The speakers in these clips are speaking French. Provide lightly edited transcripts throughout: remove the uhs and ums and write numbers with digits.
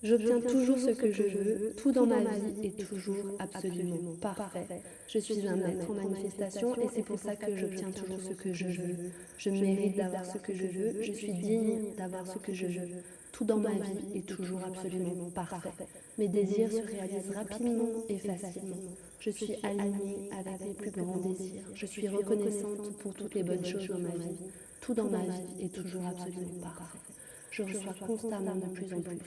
J'obtiens toujours ce que je veux, tout dans ma vie est toujours absolument parfait. Je suis un maître en manifestation et c'est pour ça que j'obtiens toujours ce que je veux. Je mérite d'avoir ce que je veux, je suis digne d'avoir ce que je veux. Tout dans ma vie est toujours absolument parfait. Mes désirs se réalisent rapidement et facilement. Je suis alignée avec mes plus grands désirs. Je suis reconnaissante pour toutes les bonnes choses dans ma vie. Tout dans ma vie est toujours absolument parfait. Je reçois constamment de plus en plus.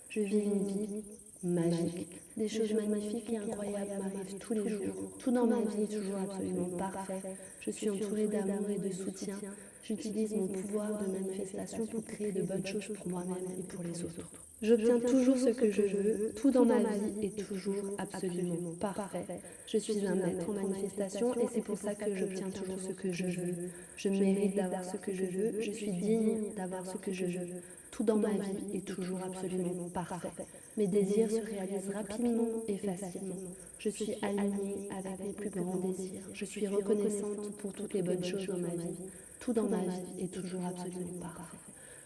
Je vis une vie magique. Des choses magnifiques et incroyables m'arrivent tous les jours. Tout dans ma vie est toujours absolument parfait. Je suis entourée d'amour et de soutien. J'utilise mon pouvoir de manifestation pour créer de bonnes choses pour moi-même et pour les autres. J'obtiens toujours ce que je veux. Tout dans ma vie est toujours absolument parfait. Je suis un maître en manifestation et c'est pour ça que j'obtiens toujours ce que je veux. Je mérite d'avoir ce que je veux. Je suis digne d'avoir ce que je veux. Tout dans ma vie est toujours absolument parfait. Mes désirs se réalisent rapidement et facilement. Je suis alignée avec mes plus grands désirs. Je suis reconnaissante pour toutes les bonnes choses dans ma vie. Tout dans ma vie est toujours absolument parfait.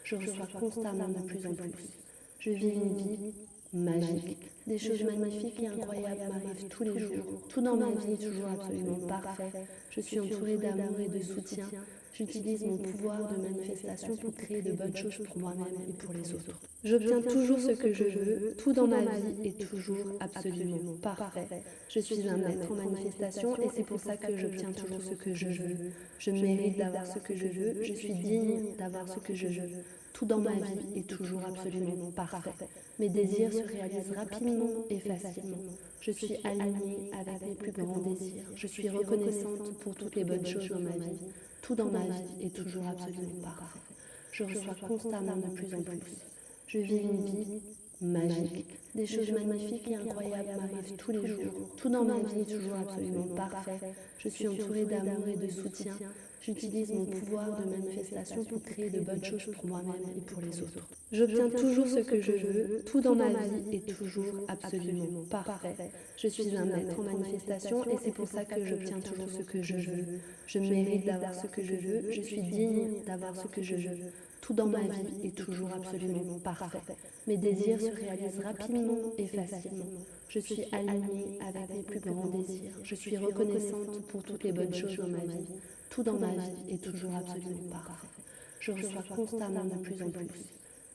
Je reçois constamment de plus en plus. Je vis une vie magique. Des choses magnifiques et incroyables m'arrivent tous les jours. Tout dans ma vie est toujours absolument parfait. Je suis entourée d'amour et de soutien. J'utilise mon pouvoir de manifestation pour créer de bonnes choses pour moi-même et pour les autres. J'obtiens toujours ce que je veux. Tout dans ma vie est toujours absolument parfait. Je suis un maître en manifestation et c'est pour ça que j'obtiens toujours ce que je veux. Je mérite d'avoir ce que je veux. Je suis digne d'avoir ce que je veux. Tout dans ma vie est toujours absolument parfait. Mes désirs se réalisent rapidement et facilement. Je suis alignée avec mes plus grands désirs. Je suis reconnaissante pour toutes les bonnes choses dans ma vie. Tout dans ma vie est toujours absolument parfait. Je reçois constamment de plus en plus. Je vis une vie magique. Des choses magnifiques et incroyables m'arrivent tous les jours. Tout dans ma vie est toujours absolument parfait. Je suis entourée d'amour et de soutien. J'utilise mon pouvoir de manifestation pour créer de bonnes choses pour moi-même et pour les autres. J'obtiens toujours ce que je veux. Tout dans ma vie est toujours absolument parfait. Je suis un maître en manifestation et c'est pour ça que j'obtiens toujours ce que je veux. Je mérite d'avoir ce que je veux. Je suis digne d'avoir ce que je veux. Tout dans ma vie est toujours absolument parfait. Mes désirs se réalisent rapidement et facilement. Je suis alignée avec mes plus grands désirs. Je suis reconnaissante pour toutes les bonnes choses dans ma vie. Tout dans ma vie est toujours absolument parfait. Je reçois constamment de plus en plus.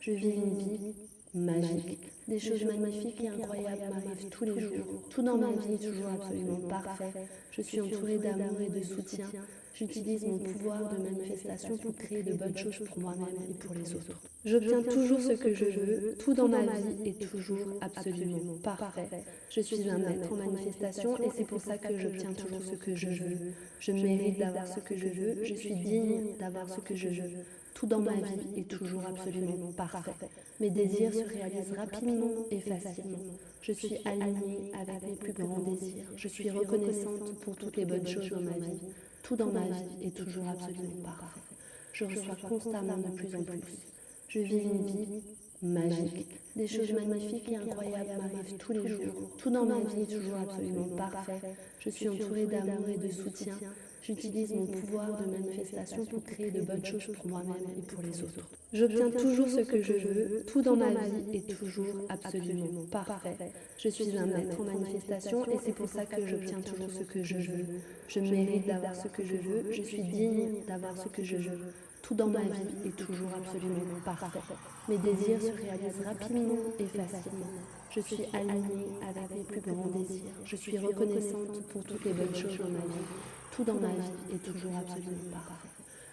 Je vis une vie magique. Des choses magnifiques et incroyables m'arrivent tous les jours. Tout dans ma vie est toujours absolument parfait. Je suis entourée d'amour et de soutien. J'utilise mon pouvoir de manifestation pour créer de bonnes choses pour moi-même et pour les autres. J'obtiens toujours ce que je veux. Tout dans ma vie est toujours absolument parfait. Je suis un maître en manifestation et c'est pour ça que j'obtiens toujours ce que je veux. Je mérite d'avoir ce que je veux. Je suis digne d'avoir ce que je veux. Tout dans ma vie est toujours absolument parfait. Mes désirs se réalisent rapidement et facilement. Je suis alignée avec mes plus grands désirs. Je suis reconnaissante pour toutes les bonnes choses dans ma vie. Tout dans ma vie est toujours absolument parfait. Je reçois constamment de plus en plus. Je vis une vie magique. Des choses magnifiques et incroyables m'arrivent tous les jours. Tout dans ma vie est toujours absolument parfait. Je suis entourée d'amour et de soutien. J'utilise mon pouvoir de manifestation pour créer de bonnes choses pour moi-même et pour les autres. J'obtiens toujours ce que je veux. Tout dans ma vie est toujours absolument parfait. Je suis un maître en manifestation et c'est pour ça que j'obtiens toujours ce que je veux. Je mérite d'avoir ce que je veux. Je suis digne d'avoir ce que je veux. Tout dans ma vie est toujours absolument parfait. Mes désirs se réalisent rapidement et facilement. Je suis alignée avec mes plus grands désirs. Je suis reconnaissante pour toutes les bonnes choses dans ma vie. Tout dans ma vie est toujours absolument parfait.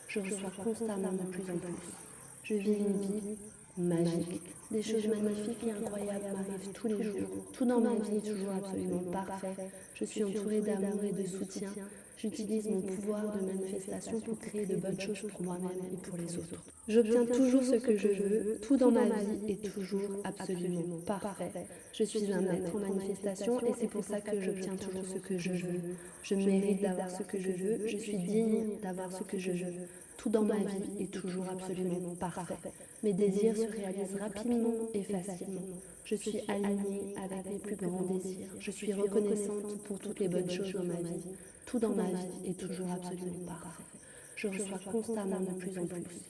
Je reçois constamment de plus en plus. Je vis une vie magique. Des choses magnifiques et incroyables m'arrivent tous les jours. Tout dans ma vie est toujours absolument parfait. Je suis entourée d'amour et de soutien. J'utilise mon pouvoir de manifestation pour créer de bonnes choses pour moi-même et pour les autres. J'obtiens toujours ce que je veux. Tout dans ma vie est toujours absolument parfait. Je suis un maître en manifestation et c'est pour ça que j'obtiens toujours ce que je veux. Je mérite d'avoir ce que je veux. Je suis digne d'avoir ce que je veux. Tout dans ma vie est toujours absolument parfait. Mes désirs se réalisent rapidement et facilement. Je suis alignée avec mes plus grands désirs. Je suis reconnaissante pour toutes les bonnes choses dans ma vie. Tout dans ma vie est toujours absolument parfait. Je reçois constamment de plus en plus.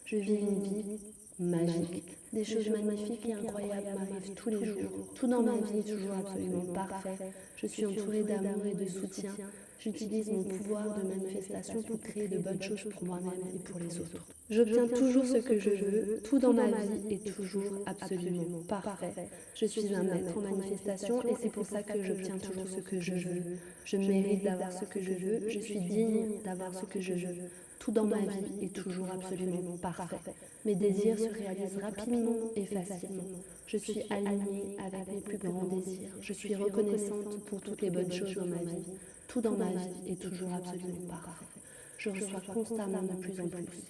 Je vis une vie magique. Des choses magnifiques et incroyables m'arrivent tous les jours. Tout dans ma vie est toujours absolument parfait. Je suis entourée d'amour et de soutien. J'utilise mon pouvoir de manifestation pour créer de bonnes choses pour moi-même et pour les autres. J'obtiens toujours ce que je veux. Tout dans ma vie est toujours absolument parfait. Je suis un maître en manifestation et c'est pour ça que j'obtiens toujours ce que je veux. Je mérite d'avoir ce que je veux. Je suis digne d'avoir ce que je veux. Tout dans ma vie est toujours absolument parfait. Mes désirs se réalisent rapidement et facilement. Je suis alignée avec mes plus grands désirs. Je suis reconnaissante pour toutes les bonnes choses dans ma vie. Tout dans ma vie est toujours absolument parfait. Je reçois constamment de plus en plus.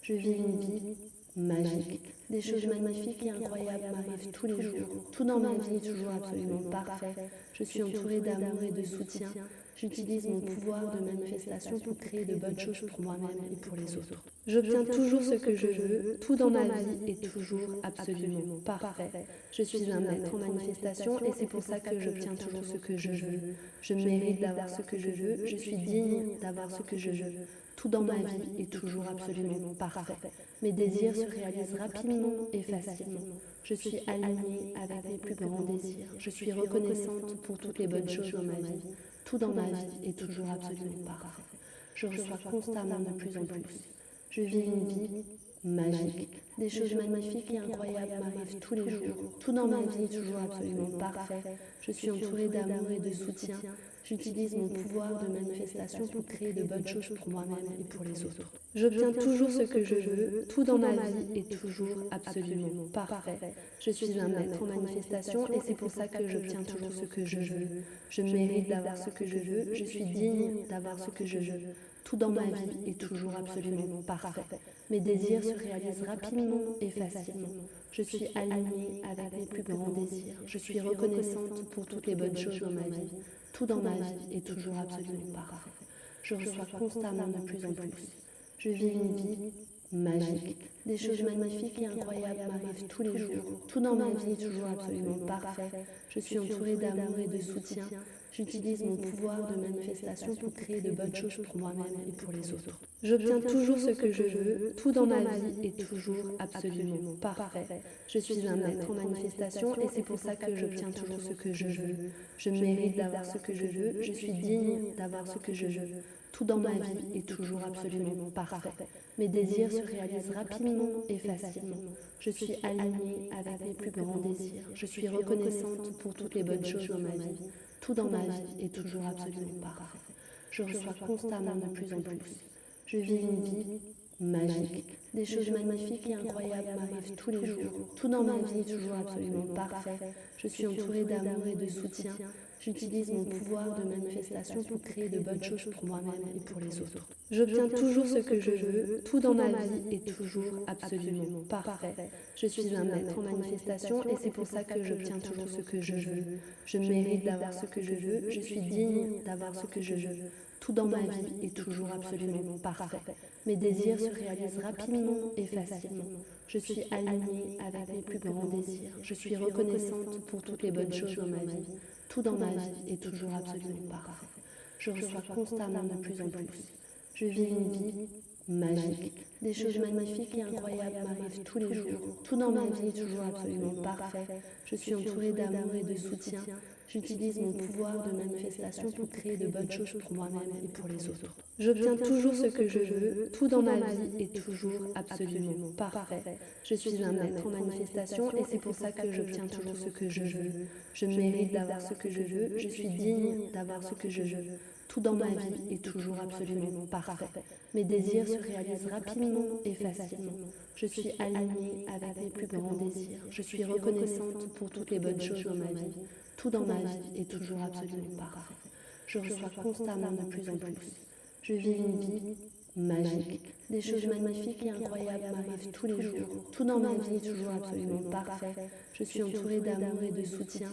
Je vis une vie magique. Des choses magnifiques et incroyables m'arrivent tous les jours. Tout dans ma vie est toujours absolument parfait. Je suis entourée d'amour et de soutien. J'utilise mon pouvoir de manifestation pour créer de bonnes choses pour moi-même et pour les autres. J'obtiens toujours ce que je veux. Tout dans ma vie est toujours absolument parfait. Je suis un maître en manifestation et c'est pour ça que j'obtiens toujours ce que je veux. Je mérite d'avoir ce que je veux. Je suis digne d'avoir ce que je veux. Tout dans ma vie est toujours absolument parfait. Mes désirs se réalisent rapidement et facilement. Je suis alignée avec mes plus grands désirs. Je suis reconnaissante pour toutes les bonnes choses dans ma vie. Tout dans ma vie est toujours absolument parfait. Je reçois constamment de plus en plus. Je vis une vie magique. Des choses magnifiques et incroyables m'arrivent tous les jours. Tout dans ma vie est toujours absolument parfait. Je suis entourée d'amour et de soutien. J'utilise mon pouvoir de manifestation pour créer de bonnes choses pour moi-même et pour les autres. J'obtiens toujours ce que je veux. Tout dans ma vie est toujours absolument parfait. Je suis un maître en manifestation et c'est pour ça que j'obtiens toujours ce que je veux. Je mérite d'avoir ce que je veux. Je suis digne d'avoir ce que je veux. Tout dans ma vie est toujours absolument parfait. Mes désirs se réalisent rapidement et facilement. Je suis alignée avec mes plus grands désirs. Je suis reconnaissante pour toutes les bonnes choses dans ma vie. Tout dans ma vie est toujours absolument parfait. Je reçois constamment de plus en plus. Je vis une vie magique. Des choses magnifiques et incroyables m'arrivent tous les jours. Tout dans ma vie est toujours absolument parfait. Je suis entourée d'amour et de soutien. J'utilise mon pouvoir de manifestation pour créer de bonnes choses pour moi-même et pour les autres. J'obtiens toujours ce que je veux. Tout dans ma vie est toujours absolument parfait. Je suis un maître en manifestation et c'est pour ça que j'obtiens toujours ce que je veux. Je mérite d'avoir ce que je veux. Je suis digne d'avoir ce que je veux. Tout dans ma vie est toujours absolument parfait. Mes désirs se réalisent rapidement et facilement. Je suis alignée avec mes plus grands désirs. Je suis reconnaissante pour toutes les bonnes choses dans ma vie. Tout dans ma vie est toujours absolument parfait. Je reçois constamment de plus en plus. Je vis une vie magique. Des choses magnifiques et incroyables m'arrivent tous les jours. Tout dans ma vie est toujours absolument parfait. Je suis entourée d'amour et de soutien. J'utilise mon pouvoir de manifestation pour créer de bonnes choses pour moi-même et pour les autres. J'obtiens toujours ce que je veux. Tout dans ma vie est toujours absolument parfait. Je suis un maître en manifestation et c'est pour ça que j'obtiens toujours ce que je veux. Je mérite d'avoir ce que je veux. Je suis digne d'avoir ce que je veux. Tout dans ma vie est toujours absolument parfait. Mes désirs se réalisent rapidement et facilement. Je suis alignée avec mes plus grands désirs. Je suis reconnaissante pour toutes les bonnes choses dans ma vie. Tout dans ma vie est toujours absolument parfait. Je reçois constamment de plus en plus. Je vis une vie magique. Des choses magnifiques et incroyables m'arrivent tous les jours. Tout dans ma vie est toujours absolument parfait. Je suis entourée d'amour et de soutien. J'utilise mon pouvoir de manifestation pour créer de bonnes choses pour moi-même et pour les autres. J'obtiens toujours ce que je veux. Tout dans ma vie est toujours absolument parfait. Je suis un maître en manifestation et c'est pour ça que j'obtiens toujours ce que je veux. Je mérite d'avoir ce que je veux. Je suis digne d'avoir ce que je veux. Tout dans ma vie est toujours absolument parfait. Mes désirs se réalisent rapidement et facilement. Je suis alignée avec mes plus grands désirs. Je suis reconnaissante pour toutes les bonnes choses dans ma vie. Tout dans ma vie est toujours absolument parfait. Je reçois constamment de plus en plus. Je vis une vie magique. Des choses magnifiques et incroyables m'arrivent tous les jours. Tout dans ma vie est toujours absolument parfait. Je suis entourée d'amour et de soutien.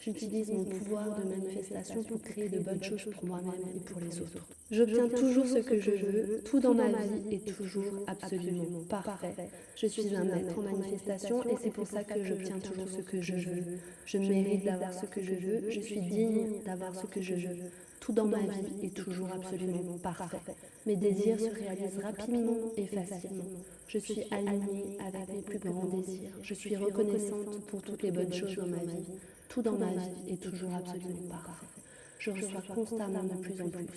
J'utilise mon pouvoir de manifestation pour créer de bonnes choses pour moi-même et pour les autres. J'obtiens toujours ce que je veux. Tout dans ma vie est toujours absolument parfait. Je suis un maître en manifestation et c'est pour ça que j'obtiens toujours ce que je veux. Je mérite d'avoir ce que je veux. Je suis digne d'avoir ce que je veux. Tout dans ma vie est toujours absolument parfait. Mes désirs se réalisent rapidement et facilement. Je suis alignée avec mes plus grands désirs. Je suis reconnaissante pour toutes les bonnes choses dans ma vie. Tout dans ma vie est toujours absolument parfait. Je reçois constamment de plus en plus.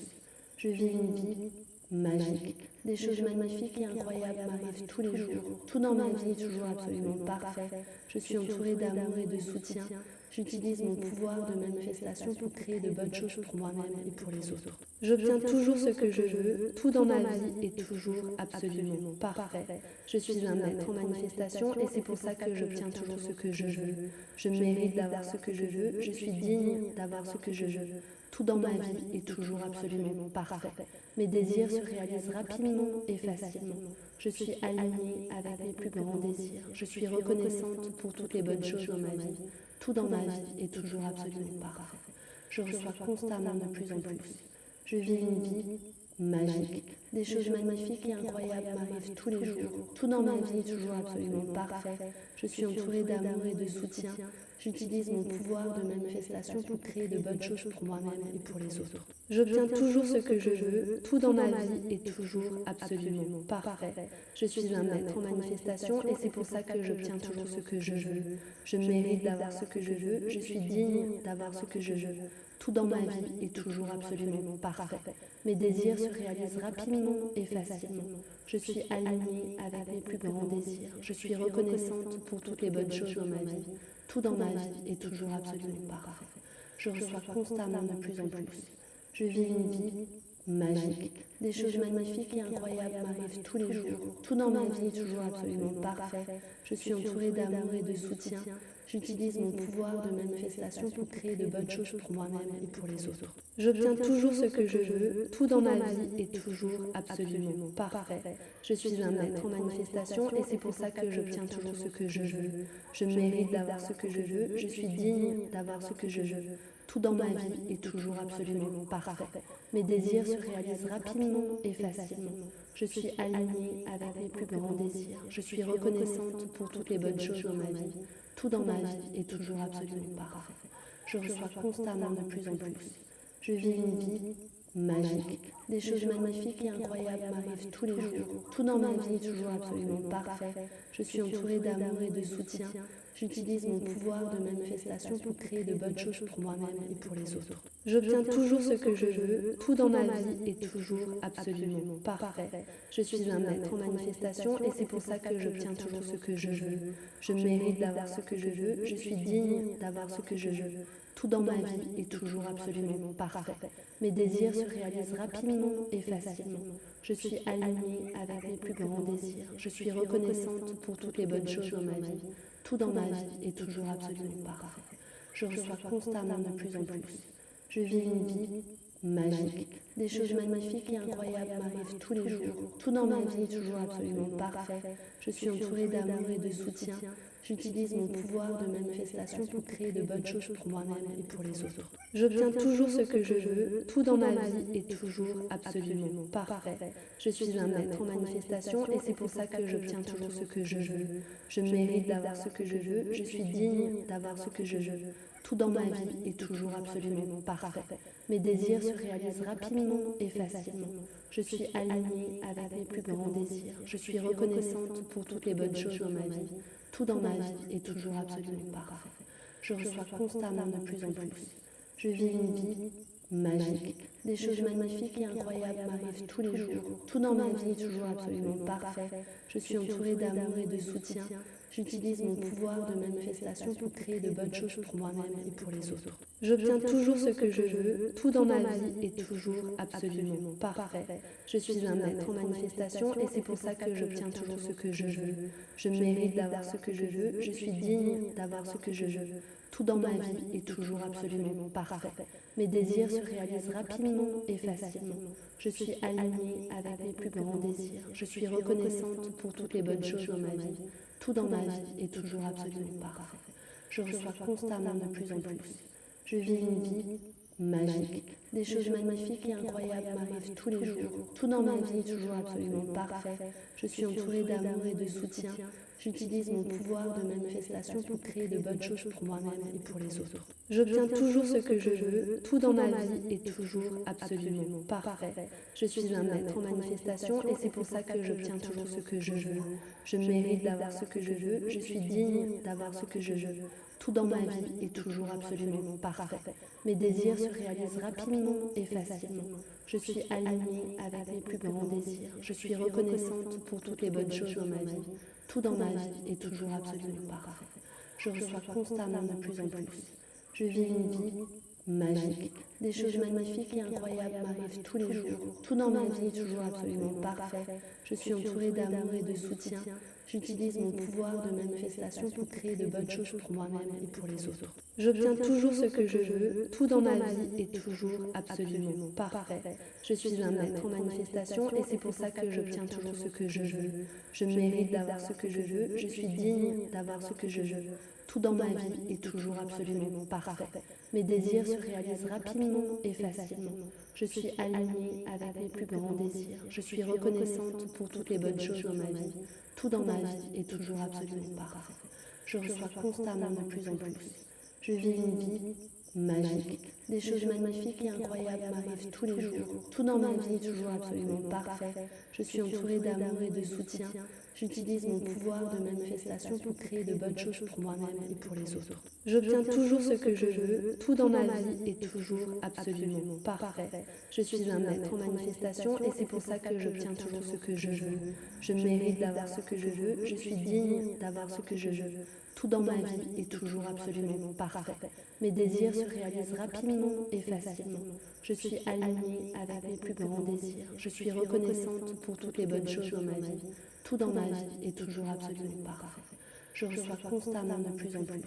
Je vis une vie magique. Des choses magnifiques et incroyables m'arrivent tous les jours. Tout dans ma vie est toujours absolument parfait. Je suis entourée d'amour et de soutien. J'utilise mon pouvoir de manifestation pour créer de bonnes choses pour moi-même et pour les autres. J'obtiens toujours ce que je veux. Tout dans ma vie est toujours absolument parfait. Je suis un maître en manifestation et c'est pour ça que j'obtiens toujours ce que je veux. Je mérite d'avoir ce que je veux. Je suis digne d'avoir ce que je veux. Tout dans ma vie est toujours absolument parfait. Mes désirs se réalisent rapidement et facilement. Je suis alignée avec mes plus grands désirs. Je suis reconnaissante pour toutes les bonnes choses dans ma vie. Tout dans ma vie est toujours absolument parfait. Je reçois constamment de plus en plus. Je vis une vie magique. Des choses magnifiques et incroyables m'arrivent tous les jours. Tout dans ma vie est toujours absolument parfait. Je suis entourée d'amour et de soutien. J'utilise mon pouvoir de manifestation pour créer de bonnes choses pour moi-même et pour les autres. J'obtiens toujours ce que je veux. Tout dans ma vie est toujours absolument parfait. Je suis un maître en manifestation et c'est pour ça que j'obtiens toujours ce que je veux. Je mérite d'avoir ce que je veux. Je suis digne d'avoir ce que je veux. Tout dans ma vie est toujours absolument parfait. Mes désirs se réalisent rapidement et facilement. Je suis alignée avec mes plus grands désirs. Je suis reconnaissante pour toutes les bonnes choses dans ma vie. Tout dans ma vie est toujours absolument parfait. Je reçois constamment de plus en plus. Je vis une vie magique. Des choses magnifiques et incroyables m'arrivent tous les jours. Tout dans ma vie est toujours absolument parfait. Je suis entourée d'amour et de soutien. J'utilise mon pouvoir de manifestation pour créer de bonnes choses pour moi-même et pour les autres. J'obtiens toujours ce que je veux. Tout dans ma vie est toujours absolument parfait. Je suis un maître en manifestation et c'est pour ça que j'obtiens toujours ce que je veux. Je mérite d'avoir ce que je veux. Je suis digne d'avoir ce que je veux. Tout dans ma vie est toujours absolument parfait. Mes désirs se réalisent rapidement et facilement. Je suis alignée avec mes plus grands désirs. Je suis reconnaissante pour toutes les bonnes choses dans ma vie. Tout dans ma vie est toujours absolument parfait. Je reçois constamment de plus en plus. Je vis une vie magique. Des choses magnifiques et incroyables m'arrivent tous les jours. Tout dans ma vie est toujours absolument parfait. Je suis entourée d'amour et de soutien. J'utilise mon pouvoir de manifestation pour créer de bonnes choses pour moi-même et pour les autres. J'obtiens toujours ce que je veux. Tout dans ma vie est toujours absolument parfait. Je suis un maître en manifestation et c'est pour ça que j'obtiens toujours ce que je veux. Je mérite d'avoir ce que je veux. Je suis digne d'avoir ce que je veux. Tout dans ma vie est toujours absolument parfait. Mes désirs se réalisent rapidement et facilement. Je suis alignée avec mes plus grands désirs. Je suis reconnaissante pour toutes les bonnes choses dans ma vie. Tout dans ma vie est toujours absolument parfait. Je reçois constamment de plus en plus. Je vis une vie magique. Des choses magnifiques et incroyables m'arrivent tous les jours. Tout dans ma vie est toujours absolument parfait. Je suis entourée d'amour et de soutien. J'utilise mon pouvoir de manifestation pour créer de bonnes choses pour moi-même et pour les autres. J'obtiens toujours ce que je veux. Tout dans ma vie est toujours absolument parfait. Je suis un maître en manifestation et c'est pour ça que j'obtiens toujours ce que je veux. Je mérite d'avoir ce que je veux. Je suis digne d'avoir ce que je veux. Tout dans ma vie est toujours absolument parfait. Mes désirs se réalisent rapidement et facilement. Je suis alignée avec mes plus grands désirs. Je suis reconnaissante pour toutes les bonnes choses dans ma vie. Tout dans ma vie est toujours absolument parfait. Je reçois constamment de plus en plus. Je vis une vie magique. Des choses magnifiques et incroyables m'arrivent tous les jours. Tout dans ma vie est toujours absolument parfait. Je suis entourée d'amour et de soutien. J'utilise mon pouvoir de manifestation pour créer de bonnes choses pour moi-même et pour les autres. J'obtiens toujours ce que je veux. Tout dans ma vie est toujours absolument parfait. Je suis un maître en manifestation et c'est pour ça que j'obtiens toujours ce que je veux. Je mérite d'avoir ce que je veux. Je suis digne d'avoir ce que je veux. Tout dans ma vie est toujours absolument parfait. Mes désirs se réalisent rapidement et facilement. Je suis alignée avec mes plus grands désirs. Je suis reconnaissante pour toutes les bonnes choses dans ma vie. Tout dans ma vie est toujours absolument parfait. Je reçois constamment de plus en plus. Je vis une vie magique. Des choses magnifiques et incroyables m'arrivent tous les jours. Tout dans ma vie est toujours absolument parfait. Je suis entourée d'amour et de soutien. J'utilise mon pouvoir de manifestation pour créer de bonnes choses pour moi-même et pour les autres. J'obtiens toujours ce que je veux. Tout dans ma vie est toujours absolument parfait. Je suis un maître en manifestation et c'est pour ça que j'obtiens toujours ce que je veux. Je mérite d'avoir ce que je veux. Je suis digne d'avoir ce que je veux. Tout dans ma vie est toujours absolument parfait. Mes désirs se réalisent rapidement et facilement. Je suis alignée avec mes plus grands désirs. Je suis reconnaissante pour toutes les bonnes choses dans ma vie. Tout dans ma vie est toujours absolument parfait. Je reçois constamment de plus en plus. Je vis une vie magique. Des choses magnifiques et incroyables m'arrivent tous les jours. Tout dans ma vie est toujours absolument parfait. Je suis entourée d'amour et de soutien. J'utilise mon pouvoir de manifestation pour créer de bonnes choses pour moi-même et pour les autres. J'obtiens toujours ce que je veux. Tout dans ma vie est toujours absolument parfait. Je suis un maître en manifestation et c'est pour ça que j'obtiens toujours ce que je veux. Je mérite d'avoir ce que je veux. Je suis digne d'avoir ce que je veux. Tout dans ma vie est toujours absolument parfait. Mes désirs se réalisent rapidement et facilement. Je suis alignée avec mes plus grands désirs. Je suis reconnaissante pour toutes les bonnes choses dans ma vie. Tout dans ma vie est toujours absolument parfait. Je reçois constamment de plus en plus. Je vis une vie magique. Des choses magnifiques et incroyables m'arrivent tous les jours. Tout dans ma vie est toujours absolument parfait. Je suis entourée d'amour et de soutien. J'utilise mon pouvoir de manifestation pour créer de bonnes choses pour moi-même et pour les autres. J'obtiens toujours ce que je veux. Tout dans ma vie est toujours absolument parfait. Je suis un maître en manifestation et c'est pour ça que j'obtiens toujours ce que je veux. Je mérite d'avoir ce que je veux. Je suis digne d'avoir ce que je veux. Tout dans ma vie est toujours absolument parfait. Mes désirs se réalisent rapidement et facilement. Je suis alignée avec mes plus grands désirs. Je suis reconnaissante pour toutes les bonnes choses dans ma vie. Tout dans ma vie est toujours absolument parfait. Je reçois constamment de plus en plus.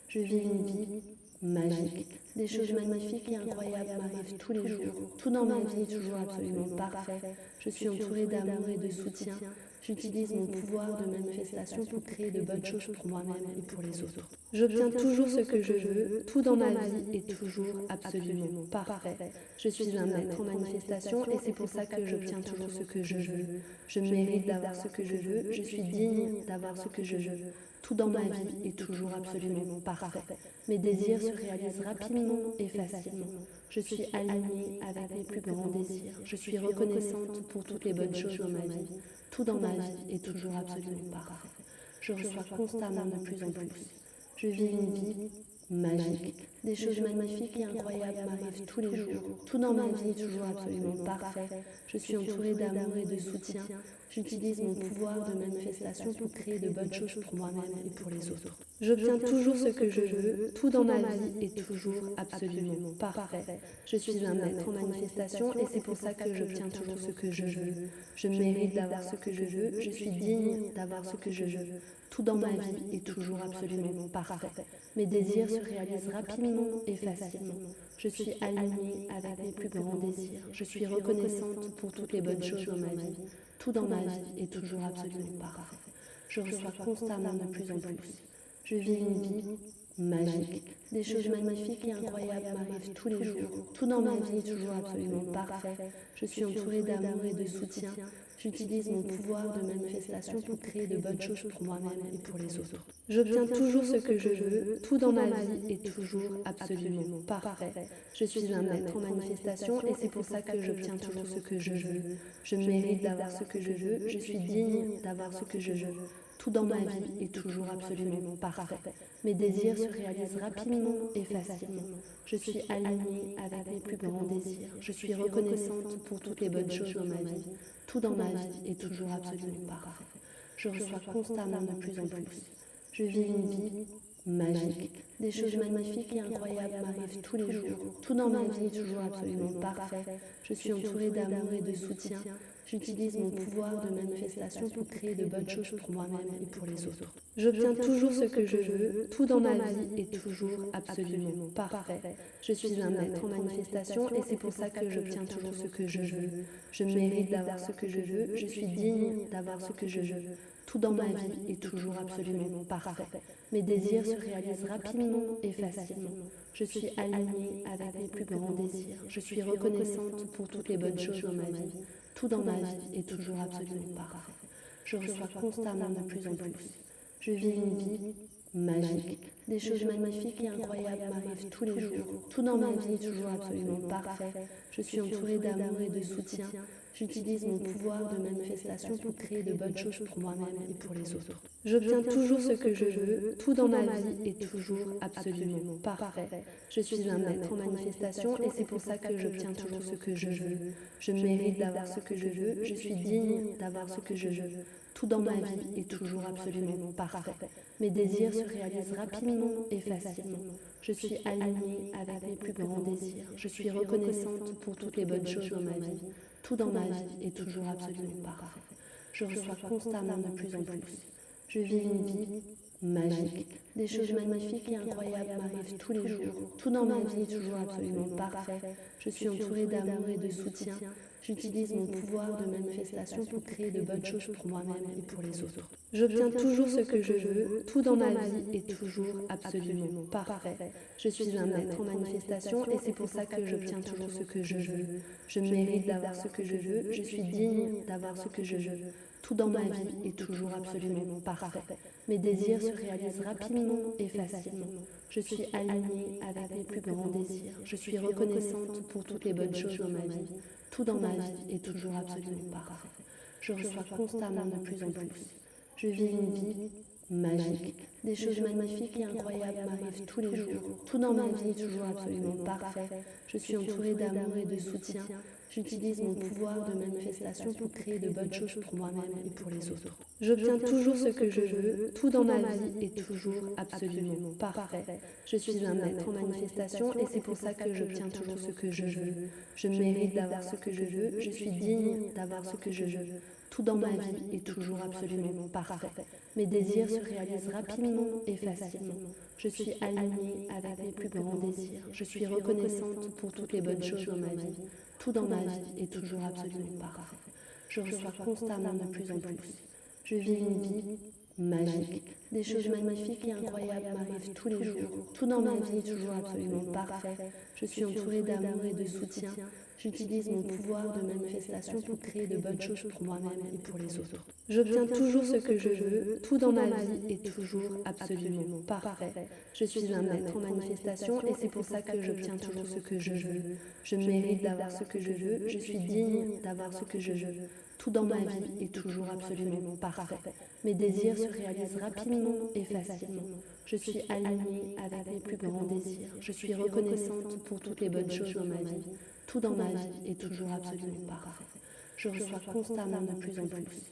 Je vis une vie magique. Des choses magnifiques et incroyables m'arrivent tous les jours. Tout dans ma vie est toujours absolument parfait. Je suis entourée d'amour et de soutien. J'utilise mon pouvoir de manifestation pour créer de bonnes choses pour moi-même et pour les autres. J'obtiens toujours ce que je veux. Tout dans ma vie est toujours absolument parfait. Je suis un maître en manifestation et c'est pour ça que j'obtiens toujours ce que je veux. Je mérite d'avoir ce que je veux. Je suis digne d'avoir ce que je veux. Tout dans ma vie est toujours absolument parfait. Mes désirs se réalisent rapidement et facilement. Je suis alignée avec mes plus grands désirs. Je suis reconnaissante pour toutes les bonnes choses dans ma vie. Tout dans ma vie est toujours absolument parfait. Je reçois constamment de plus en plus. Je vis une vie magique. Des choses magnifiques et incroyables m'arrivent tous les jours. Tout dans ma vie est toujours absolument parfait. Je suis entourée d'amour et de soutien. J'utilise mon pouvoir de manifestation pour créer de bonnes choses pour moi-même et pour les autres. J'obtiens toujours ce que je veux. Tout dans ma vie est toujours absolument parfait. Je suis un maître en manifestation et c'est pour ça que j'obtiens toujours ce que je veux. Je mérite d'avoir ce que je veux. Je suis digne d'avoir ce que je veux. Tout dans ma vie est toujours absolument parfait. Mes désirs se réalisent rapidement et facilement. Je suis alignée avec mes plus grands désirs. Je suis reconnaissante pour toutes les bonnes choses dans ma vie. Tout dans ma vie est toujours absolument parfait. Je reçois constamment de plus en plus. Je vis une vie magique. Des choses magnifiques et incroyables m'arrivent tous les jours. Tout dans ma vie est toujours absolument parfait. Je suis entourée d'amour et de soutien. J'utilise mon pouvoir de manifestation pour créer de bonnes choses pour moi-même et pour les autres. J'obtiens toujours ce que je veux. Tout dans ma vie est toujours absolument parfait. Je suis un maître en manifestation et c'est pour ça que j'obtiens toujours ce que je veux. Je mérite d'avoir ce que je veux. Je suis digne d'avoir ce que je veux. Tout dans ma vie est toujours absolument parfait. Mes désirs se réalisent rapidement et facilement. Je suis alignée avec mes plus grands désirs. Je suis reconnaissante pour toutes les bonnes choses dans ma vie. Tout dans ma vie est toujours absolument parfait. Je reçois constamment de plus en plus. Je vis une vie magique. Des choses magnifiques et incroyables m'arrivent tous les jours. Tout dans ma vie est toujours absolument parfait. Je suis entourée d'amour et de soutien. J'utilise mon pouvoir de manifestation pour créer de bonnes choses pour moi-même et pour les autres. J'obtiens toujours ce que je veux. Tout dans ma vie est toujours absolument parfait. Je suis un maître en manifestation et c'est pour ça que j'obtiens toujours ce que je veux. Je mérite d'avoir ce que je veux. Je suis digne d'avoir ce que je veux. Tout dans ma vie est toujours absolument parfait. Mes désirs se réalisent rapidement et facilement. Je suis alignée avec mes plus grands désirs. Je suis reconnaissante pour toutes les bonnes choses dans ma vie. Tout dans ma vie est toujours absolument parfait. Je reçois constamment de plus en plus. Je vis une vie magique. Des choses magnifiques et incroyables m'arrivent tous les jours. Tout dans ma vie est toujours absolument parfait. Je suis entourée d'amour et de soutien. J'utilise mon pouvoir de manifestation pour créer de bonnes choses pour moi-même et pour les autres. J'obtiens toujours ce que je veux. Tout dans ma vie est toujours absolument parfait. Je suis un maître en manifestation et c'est pour ça que j'obtiens toujours ce que je veux. Je mérite d'avoir ce que je veux. Je suis digne d'avoir ce que je veux. Tout dans ma vie est toujours absolument parfait. Mes désirs se réalisent rapidement et facilement. Je suis alignée avec mes plus grands désirs. Je suis reconnaissante pour toutes les bonnes choses dans ma vie. Tout dans ma vie est toujours absolument parfait. Je reçois constamment de plus en plus. Je vis une vie magique. Des choses magnifiques et incroyables m'arrivent tous les jours. Tout dans ma vie est toujours absolument parfait. Je suis entourée d'amour et de soutien. J'utilise mon pouvoir de manifestation pour créer de bonnes choses pour moi-même et pour les autres. J'obtiens toujours ce que je veux. Tout dans ma vie est toujours absolument parfait. Je suis un maître en manifestation et c'est pour ça que j'obtiens toujours ce que je veux. Je mérite d'avoir ce que je veux. Je suis digne d'avoir ce que je veux. Tout dans ma vie est toujours absolument parfait. Mes désirs se réalisent rapidement et facilement. Je suis alignée avec mes plus grands désirs. Je suis reconnaissante pour toutes les bonnes choses dans ma vie. Tout dans ma vie est toujours absolument parfait. Je reçois constamment de plus en plus. Je vis une vie magique. Des choses magnifiques et incroyables m'arrivent tous les jours. Tout dans ma vie est toujours absolument parfait. Je suis entourée d'amour et de soutien. J'utilise mon pouvoir de manifestation pour créer de bonnes choses pour moi-même et pour les autres. J'obtiens toujours ce que je veux. Tout dans ma vie est toujours absolument parfait. Je suis un maître en manifestation et c'est pour ça que j'obtiens toujours ce que je veux. Je mérite d'avoir ce que je veux. Je suis digne d'avoir ce que je veux. Tout dans ma vie est toujours absolument parfait. Mes désirs se réalisent rapidement et facilement. Je suis alignée avec mes plus grands désirs. Je suis reconnaissante pour toutes les bonnes choses dans ma vie. Tout dans ma vie est toujours absolument parfait. Je reçois constamment de plus en plus. Je vis une vie magique. Des choses magnifiques et incroyables m'arrivent tous les jours. Tout dans ma vie est toujours absolument parfait. Je suis entourée d'amour et de soutien. J'utilise mon pouvoir de manifestation pour créer de bonnes choses pour moi-même et pour les autres. J'obtiens toujours ce que je veux. Tout dans ma vie est toujours absolument parfait. Je suis un maître en manifestation et c'est pour ça que j'obtiens toujours ce que je veux. Je mérite d'avoir ce que je veux. Je suis digne d'avoir ce que je veux. Tout dans ma vie est toujours absolument parfait. Mes désirs se réalisent rapidement et facilement. Je suis alignée avec mes plus grands désirs. Je suis reconnaissante pour toutes les bonnes choses dans ma vie. Tout dans ma vie est toujours absolument parfait. Je reçois constamment de plus en plus.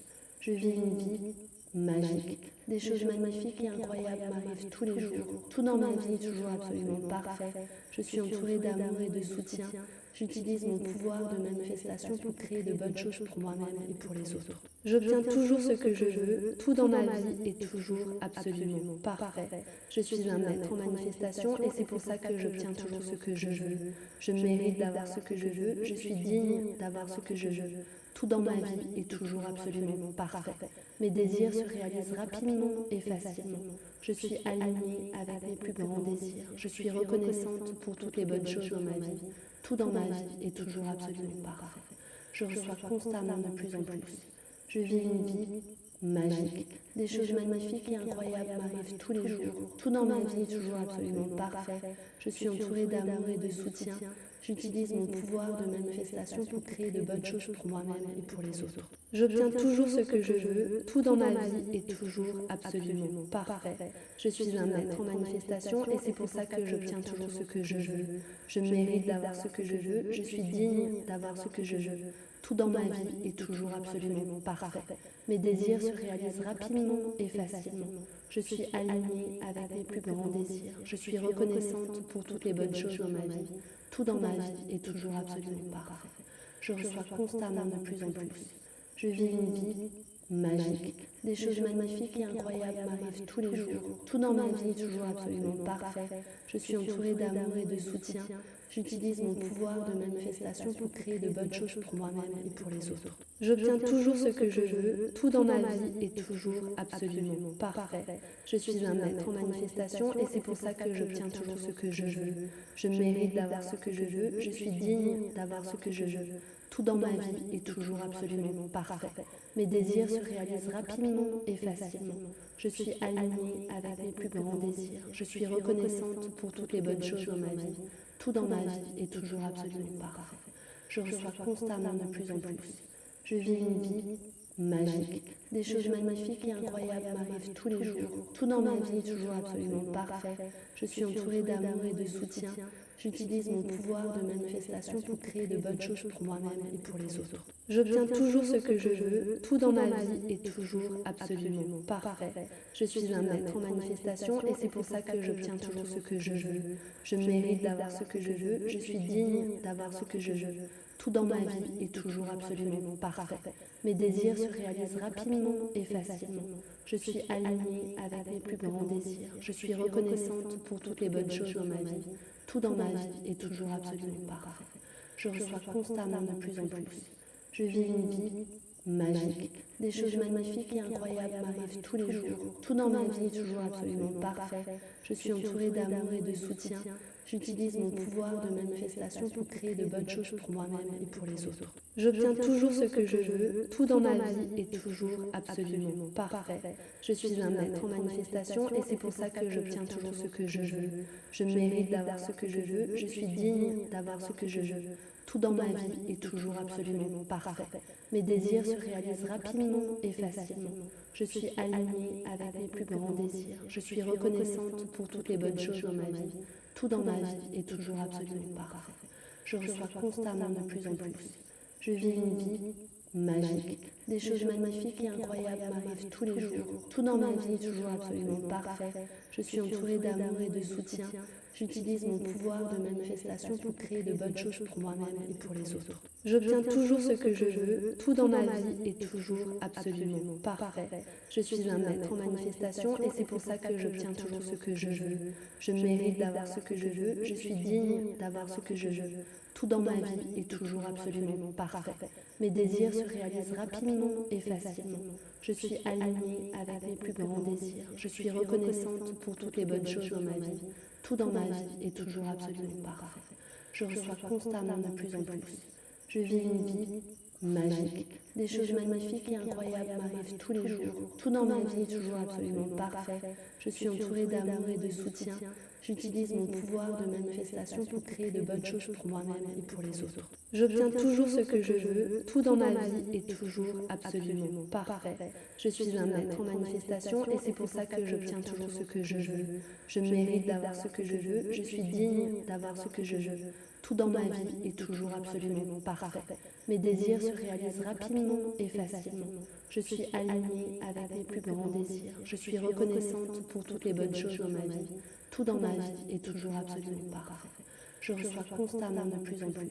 Je vis une vie magique. Des choses magnifiques et incroyables m'arrivent tous les jours. Tout dans ma vie est toujours absolument parfait. Je suis entourée d'amour et de soutien. J'utilise mon pouvoir de manifestation pour créer de bonnes choses pour moi-même et pour les autres. J'obtiens toujours ce que je veux. Tout dans ma vie est toujours absolument parfait. Je suis un maître en manifestation et c'est pour ça que j'obtiens toujours ce que je veux. Je mérite d'avoir ce que je veux. Je suis digne d'avoir ce que je veux. Tout dans ma vie est toujours absolument parfait. Mes désirs se réalisent rapidement et facilement. Je suis alignée avec mes plus grands désirs. Je suis reconnaissante pour toutes les bonnes choses dans ma vie. Tout dans ma vie est toujours absolument parfait. Je reçois constamment de plus en plus. Je vis une vie magique. Des choses magnifiques et incroyables m'arrivent tous les jours. Tout dans ma vie est toujours absolument parfait. Je suis entourée d'amour et de soutien. J'utilise mon pouvoir de manifestation pour créer de bonnes choses pour moi-même et pour les autres. J'obtiens toujours ce que je veux. Tout dans ma vie est toujours absolument parfait. Je suis un maître en manifestation et c'est pour ça que j'obtiens toujours ce que je veux. Je mérite d'avoir ce que je veux. Je suis digne d'avoir ce que je veux. Tout dans ma vie est toujours absolument parfait. Mes désirs se réalisent rapidement et facilement. Je suis alignée avec mes plus grands désirs. Je suis reconnaissante pour toutes les bonnes choses dans ma vie. Tout dans ma vie est toujours absolument parfait. Je reçois constamment de plus en plus. Je vis une vie magique. Des choses magnifiques et incroyables m'arrivent tous les jours. Tout dans ma vie est toujours absolument parfait. Je suis entourée d'amour et de soutien. J'utilise mon pouvoir de manifestation pour créer de bonnes choses pour moi-même et pour les autres. J'obtiens toujours ce que je veux. Tout dans ma vie est toujours absolument parfait. Je suis un maître en manifestation et c'est pour ça que j'obtiens toujours ce que je veux. Je mérite d'avoir ce que je veux. Je suis digne d'avoir ce que je veux. Tout dans ma vie est toujours absolument parfait. Mes désirs se réalisent rapidement et facilement. Je suis alignée avec mes plus grands désirs. Je suis reconnaissante pour toutes les bonnes choses dans ma vie. Tout dans ma vie est toujours absolument parfait. Je reçois constamment de plus en plus. Je vis une vie magique. Des choses magnifiques et incroyables m'arrivent tous les jours. Tout dans ma vie est toujours absolument parfait. Je suis entourée d'amour et de soutien. J'utilise mon pouvoir de manifestation pour créer de bonnes choses pour moi-même et pour les autres. J'obtiens toujours ce que je veux. Tout dans ma vie est toujours absolument parfait. Je suis un maître en manifestation et c'est pour ça que j'obtiens toujours ce que je veux. Je mérite d'avoir ce que je veux. Je suis digne d'avoir ce que je veux. Tout dans ma vie est toujours absolument parfait. Mes désirs se réalisent rapidement et facilement. Je suis alignée avec mes plus grands désirs. Je suis reconnaissante pour toutes les bonnes choses dans ma vie. Tout dans ma vie est toujours absolument parfait. Je reçois constamment de plus en plus. Je vis une vie magique. Des choses magnifiques et incroyables m'arrivent tous les jours. Tout dans ma vie est toujours absolument parfait. Je suis entourée d'amour et de soutien. J'utilise mon pouvoir de manifestation pour créer de bonnes choses pour moi-même et pour les autres. J'obtiens toujours ce que je veux. Tout dans ma vie est toujours absolument parfait. Je suis un maître en manifestation et c'est pour ça que j'obtiens toujours ce que je veux. Je mérite d'avoir ce que je veux. Je suis digne d'avoir ce que je veux. Tout dans ma vie est toujours absolument parfait. Mes désirs se réalisent rapidement et facilement. Je suis alignée avec mes plus grands désirs. Je suis reconnaissante pour toutes les bonnes choses dans ma vie. Tout dans ma vie est toujours absolument parfait. Je reçois constamment de plus en plus. Je vis une vie magique. Des choses magnifiques et incroyables m'arrivent tous les jours. Tout dans ma vie est toujours absolument parfait. Je suis entourée d'amour et de soutien. J'utilise mon pouvoir de manifestation pour créer de bonnes choses pour moi-même et pour les autres. J'obtiens toujours ce que je veux. Tout dans ma vie est toujours absolument parfait. Je suis un maître en manifestation et c'est pour ça que j'obtiens toujours ce que je veux. Je mérite d'avoir ce que je veux. Je suis digne d'avoir ce que je veux. Tout dans ma vie est toujours absolument parfait. Mes désirs se réalisent rapidement et facilement. Je suis alignée avec mes plus grands désirs. Je suis reconnaissante pour toutes les bonnes choses dans ma vie. Tout dans ma vie est toujours absolument parfait. Je reçois constamment de plus en plus. Je vis une vie magique. Des choses magnifiques et incroyables m'arrivent tous les jours. Tout dans ma vie est toujours absolument parfait. Je suis entourée d'amour et de soutien. J'utilise mon pouvoir de manifestation pour créer de bonnes choses pour moi-même et pour les autres. J'obtiens toujours ce que je veux. Tout dans ma vie est toujours absolument parfait. Je suis un maître en manifestation et c'est pour ça que j'obtiens toujours ce que je veux. Je mérite d'avoir ce que je veux. Je suis digne d'avoir ce que je veux. Tout dans ma vie est toujours absolument parfait. Mes désirs se réalisent rapidement et facilement. Je suis alignée avec mes plus grands désirs. Je suis reconnaissante pour toutes les bonnes choses dans ma vie. Tout dans ma vie est toujours absolument parfait. Je reçois constamment de plus en plus.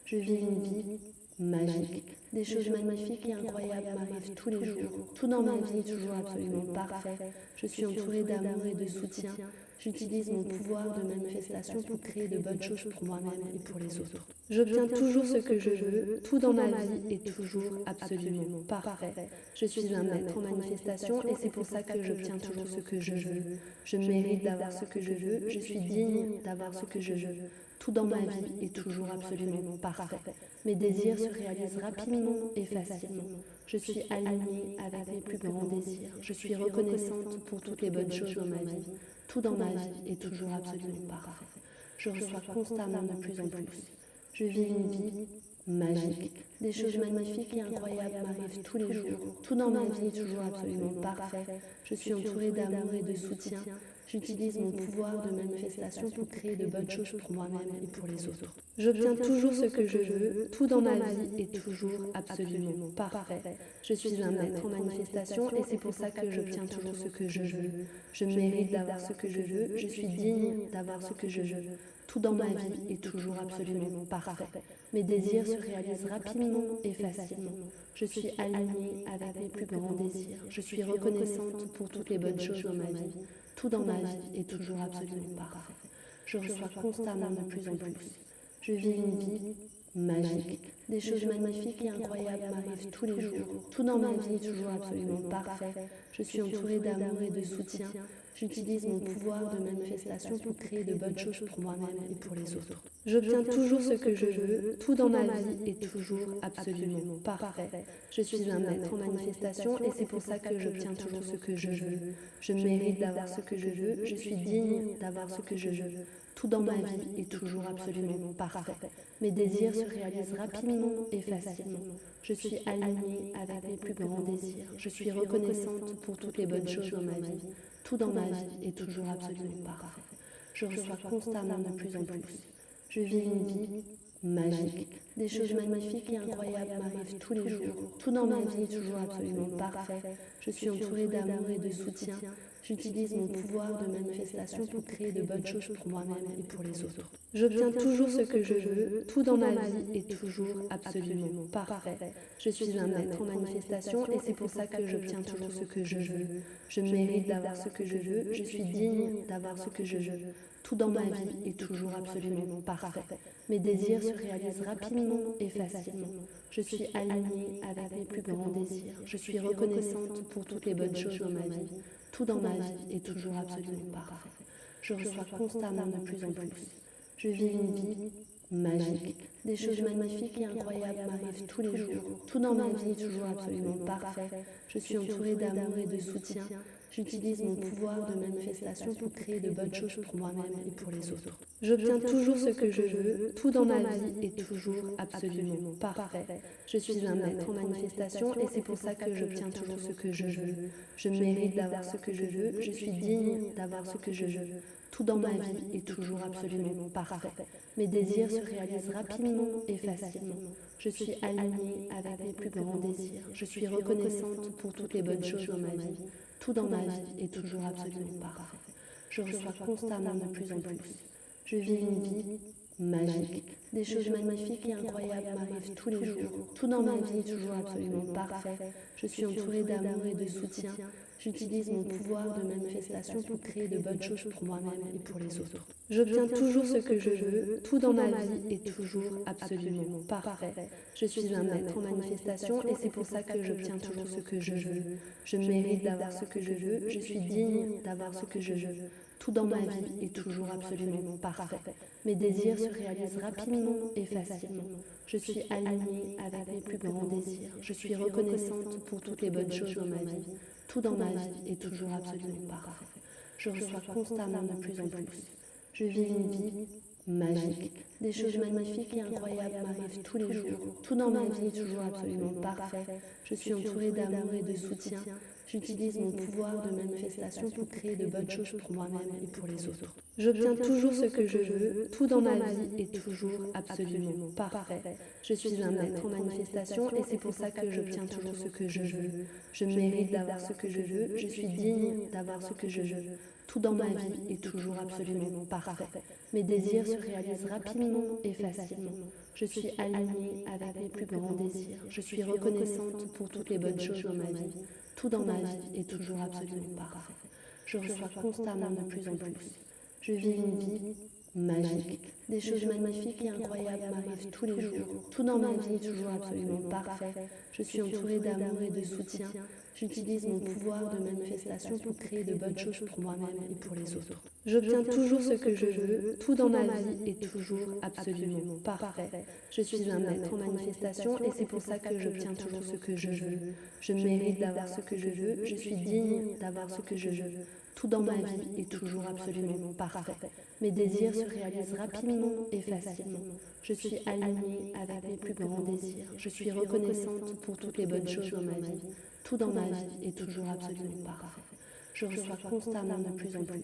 Je vis une vie magique. Des choses magnifiques et incroyables m'arrivent tous les jours. Tout dans ma vie est toujours absolument parfait. Je suis entourée d'amour et de soutien. J'utilise mon pouvoir de manifestation pour créer de bonnes choses pour moi-même et pour les autres. J'obtiens toujours ce que je veux. Tout dans ma vie est toujours absolument parfait. Je suis un maître en manifestation et c'est pour ça que j'obtiens toujours ce que je veux. Je mérite d'avoir ce que je veux. Je suis digne d'avoir ce que je veux. Tout dans ma vie est toujours absolument parfait. Mes désirs se réalisent rapidement et facilement. Je suis alignée avec mes plus grands désirs. Je suis reconnaissante pour toutes les bonnes choses dans ma vie. Tout dans ma vie est toujours absolument parfait. Je reçois constamment de plus en plus. Je vis une vie magique. Des choses magnifiques et incroyables m'arrivent tous les jours. Tout dans ma vie est toujours absolument parfait. Je suis entourée d'amour et de soutien. J'utilise mon pouvoir de manifestation pour créer de bonnes choses pour moi-même et pour les autres. J'obtiens toujours ce que je veux, tout dans ma vie est toujours absolument parfait. Je suis un maître en manifestation et c'est pour ça que j'obtiens toujours ce que je veux. Je mérite d'avoir ce que je veux, je suis digne d'avoir ce que je veux. Tout dans ma vie est toujours absolument parfait. Mes désirs se réalisent rapidement et facilement. Je suis alignée avec mes plus grands désirs. Je suis reconnaissante pour toutes les bonnes choses dans ma vie. Tout dans ma vie est toujours absolument parfait. Je reçois constamment de plus en plus. Je vis une vie magique. Des choses magnifiques et incroyables m'arrivent tous les jours. Tout dans ma vie est toujours absolument parfait. Je suis entourée d'amour et de soutien. J'utilise mon pouvoir de manifestation pour créer de bonnes choses pour moi-même et pour les autres. J'obtiens toujours ce que je veux. Tout dans ma vie est toujours absolument parfait. Je suis un maître en manifestation et c'est pour ça que j'obtiens toujours ce que je veux. Je mérite d'avoir ce que je veux. Je suis digne d'avoir ce que je veux. Tout dans ma vie est toujours absolument parfait. Mes désirs se réalisent rapidement et facilement. Je suis alignée avec mes plus grands désirs. Je suis reconnaissante pour toutes les bonnes choses dans ma vie. Tout dans ma vie est toujours absolument parfait. Je reçois constamment de plus en plus. Je vis une vie magique. Des choses magnifiques et incroyables m'arrivent tous les jours. Tout dans ma vie est toujours absolument parfait. Je suis entourée d'amour et de soutien. J'utilise mon pouvoir de manifestation pour créer de bonnes choses pour moi-même et pour les autres. J'obtiens toujours ce que je veux. Tout dans ma vie est toujours absolument parfait. Je suis un maître en manifestation et c'est pour ça que j'obtiens toujours ce que je veux. Je mérite d'avoir ce que je veux. Je suis digne d'avoir ce que je veux. Tout dans ma vie est toujours absolument parfait. Mes désirs se réalisent rapidement et facilement. Je suis alignée avec mes plus grands désirs. Je suis reconnaissante pour toutes les bonnes choses dans ma vie. Tout dans ma vie est toujours absolument parfait. Je reçois constamment de plus en plus. Je vis une vie magique. Des choses magnifiques et incroyables m'arrivent tous les jours. Tout dans ma vie est toujours absolument parfait. Je suis entourée d'amour et de soutien. J'utilise mon pouvoir de manifestation pour créer de bonnes choses pour moi-même et pour les autres. J'obtiens toujours ce que je veux. Tout dans ma vie est toujours absolument parfait. Je suis un maître en manifestation et c'est pour ça que j'obtiens toujours ce que je veux. Je mérite d'avoir ce que je veux. Je suis digne d'avoir ce que je veux. Tout dans ma vie est toujours absolument parfait. Mes désirs se réalisent rapidement et facilement. Je suis alignée avec mes plus grands désirs. Je suis reconnaissante pour toutes les bonnes choses dans ma vie. Tout dans ma vie est toujours absolument parfait. Je reçois constamment de plus en plus. Je vis une vie magique. Des choses magnifiques et incroyables m'arrivent tous les jours. Tout dans ma vie est toujours absolument parfait. Je suis entourée d'amour et de soutien. J'utilise mon pouvoir de manifestation pour créer de bonnes choses pour moi-même et pour les autres. J'obtiens toujours ce que je veux. Tout dans ma vie est toujours absolument parfait. Je suis un maître en manifestation et c'est pour ça que j'obtiens toujours ce que je veux. Je mérite d'avoir ce que je veux. Je suis digne d'avoir ce que je veux. Tout dans ma vie est toujours absolument parfait. Mes désirs se réalisent rapidement et facilement. Je suis alignée avec mes plus grands désirs. Je suis reconnaissante pour toutes les bonnes choses dans ma vie. Tout dans ma vie est toujours absolument parfait. Je reçois constamment de plus en plus. Je vis une vie magique. Des choses magnifiques et incroyables m'arrivent tous les jours. Tout dans ma vie est toujours absolument parfait. Je suis entourée d'amour et de soutien. J'utilise mon pouvoir de manifestation pour créer de bonnes choses pour moi-même et pour les autres. J'obtiens toujours ce que je veux. Tout dans ma vie est toujours absolument parfait. Je suis un maître en manifestation et c'est pour ça que j'obtiens toujours ce que je veux. Je mérite d'avoir ce que je veux. Je suis digne d'avoir ce que je veux. Tout dans ma vie est toujours absolument parfait. Mes désirs se réalisent rapidement et facilement. Je suis alignée avec mes plus grands désirs. Je suis reconnaissante pour toutes les bonnes choses dans ma vie. Tout dans ma vie est toujours absolument parfait. Je reçois constamment de plus en plus. Je vis une vie magique. Des choses magnifiques et incroyables m'arrivent tous les jours. Tout dans ma vie est toujours absolument parfait. Je suis entourée d'amour et de soutien. J'utilise mon pouvoir de manifestation pour créer de bonnes choses pour moi-même et pour les autres. J'obtiens toujours ce que je veux. Tout dans ma vie est toujours absolument parfait. Je suis un maître en manifestation et c'est pour ça que j'obtiens toujours ce que je veux. Je mérite d'avoir ce que je veux. Je suis digne d'avoir ce que je veux. Tout dans ma vie est toujours absolument parfait. Mes désirs se réalisent rapidement et facilement. Je suis alignée avec mes plus grands désirs. Je suis reconnaissante pour toutes les bonnes choses dans ma vie. Tout dans ma vie est toujours absolument parfait. Je reçois constamment de plus en plus.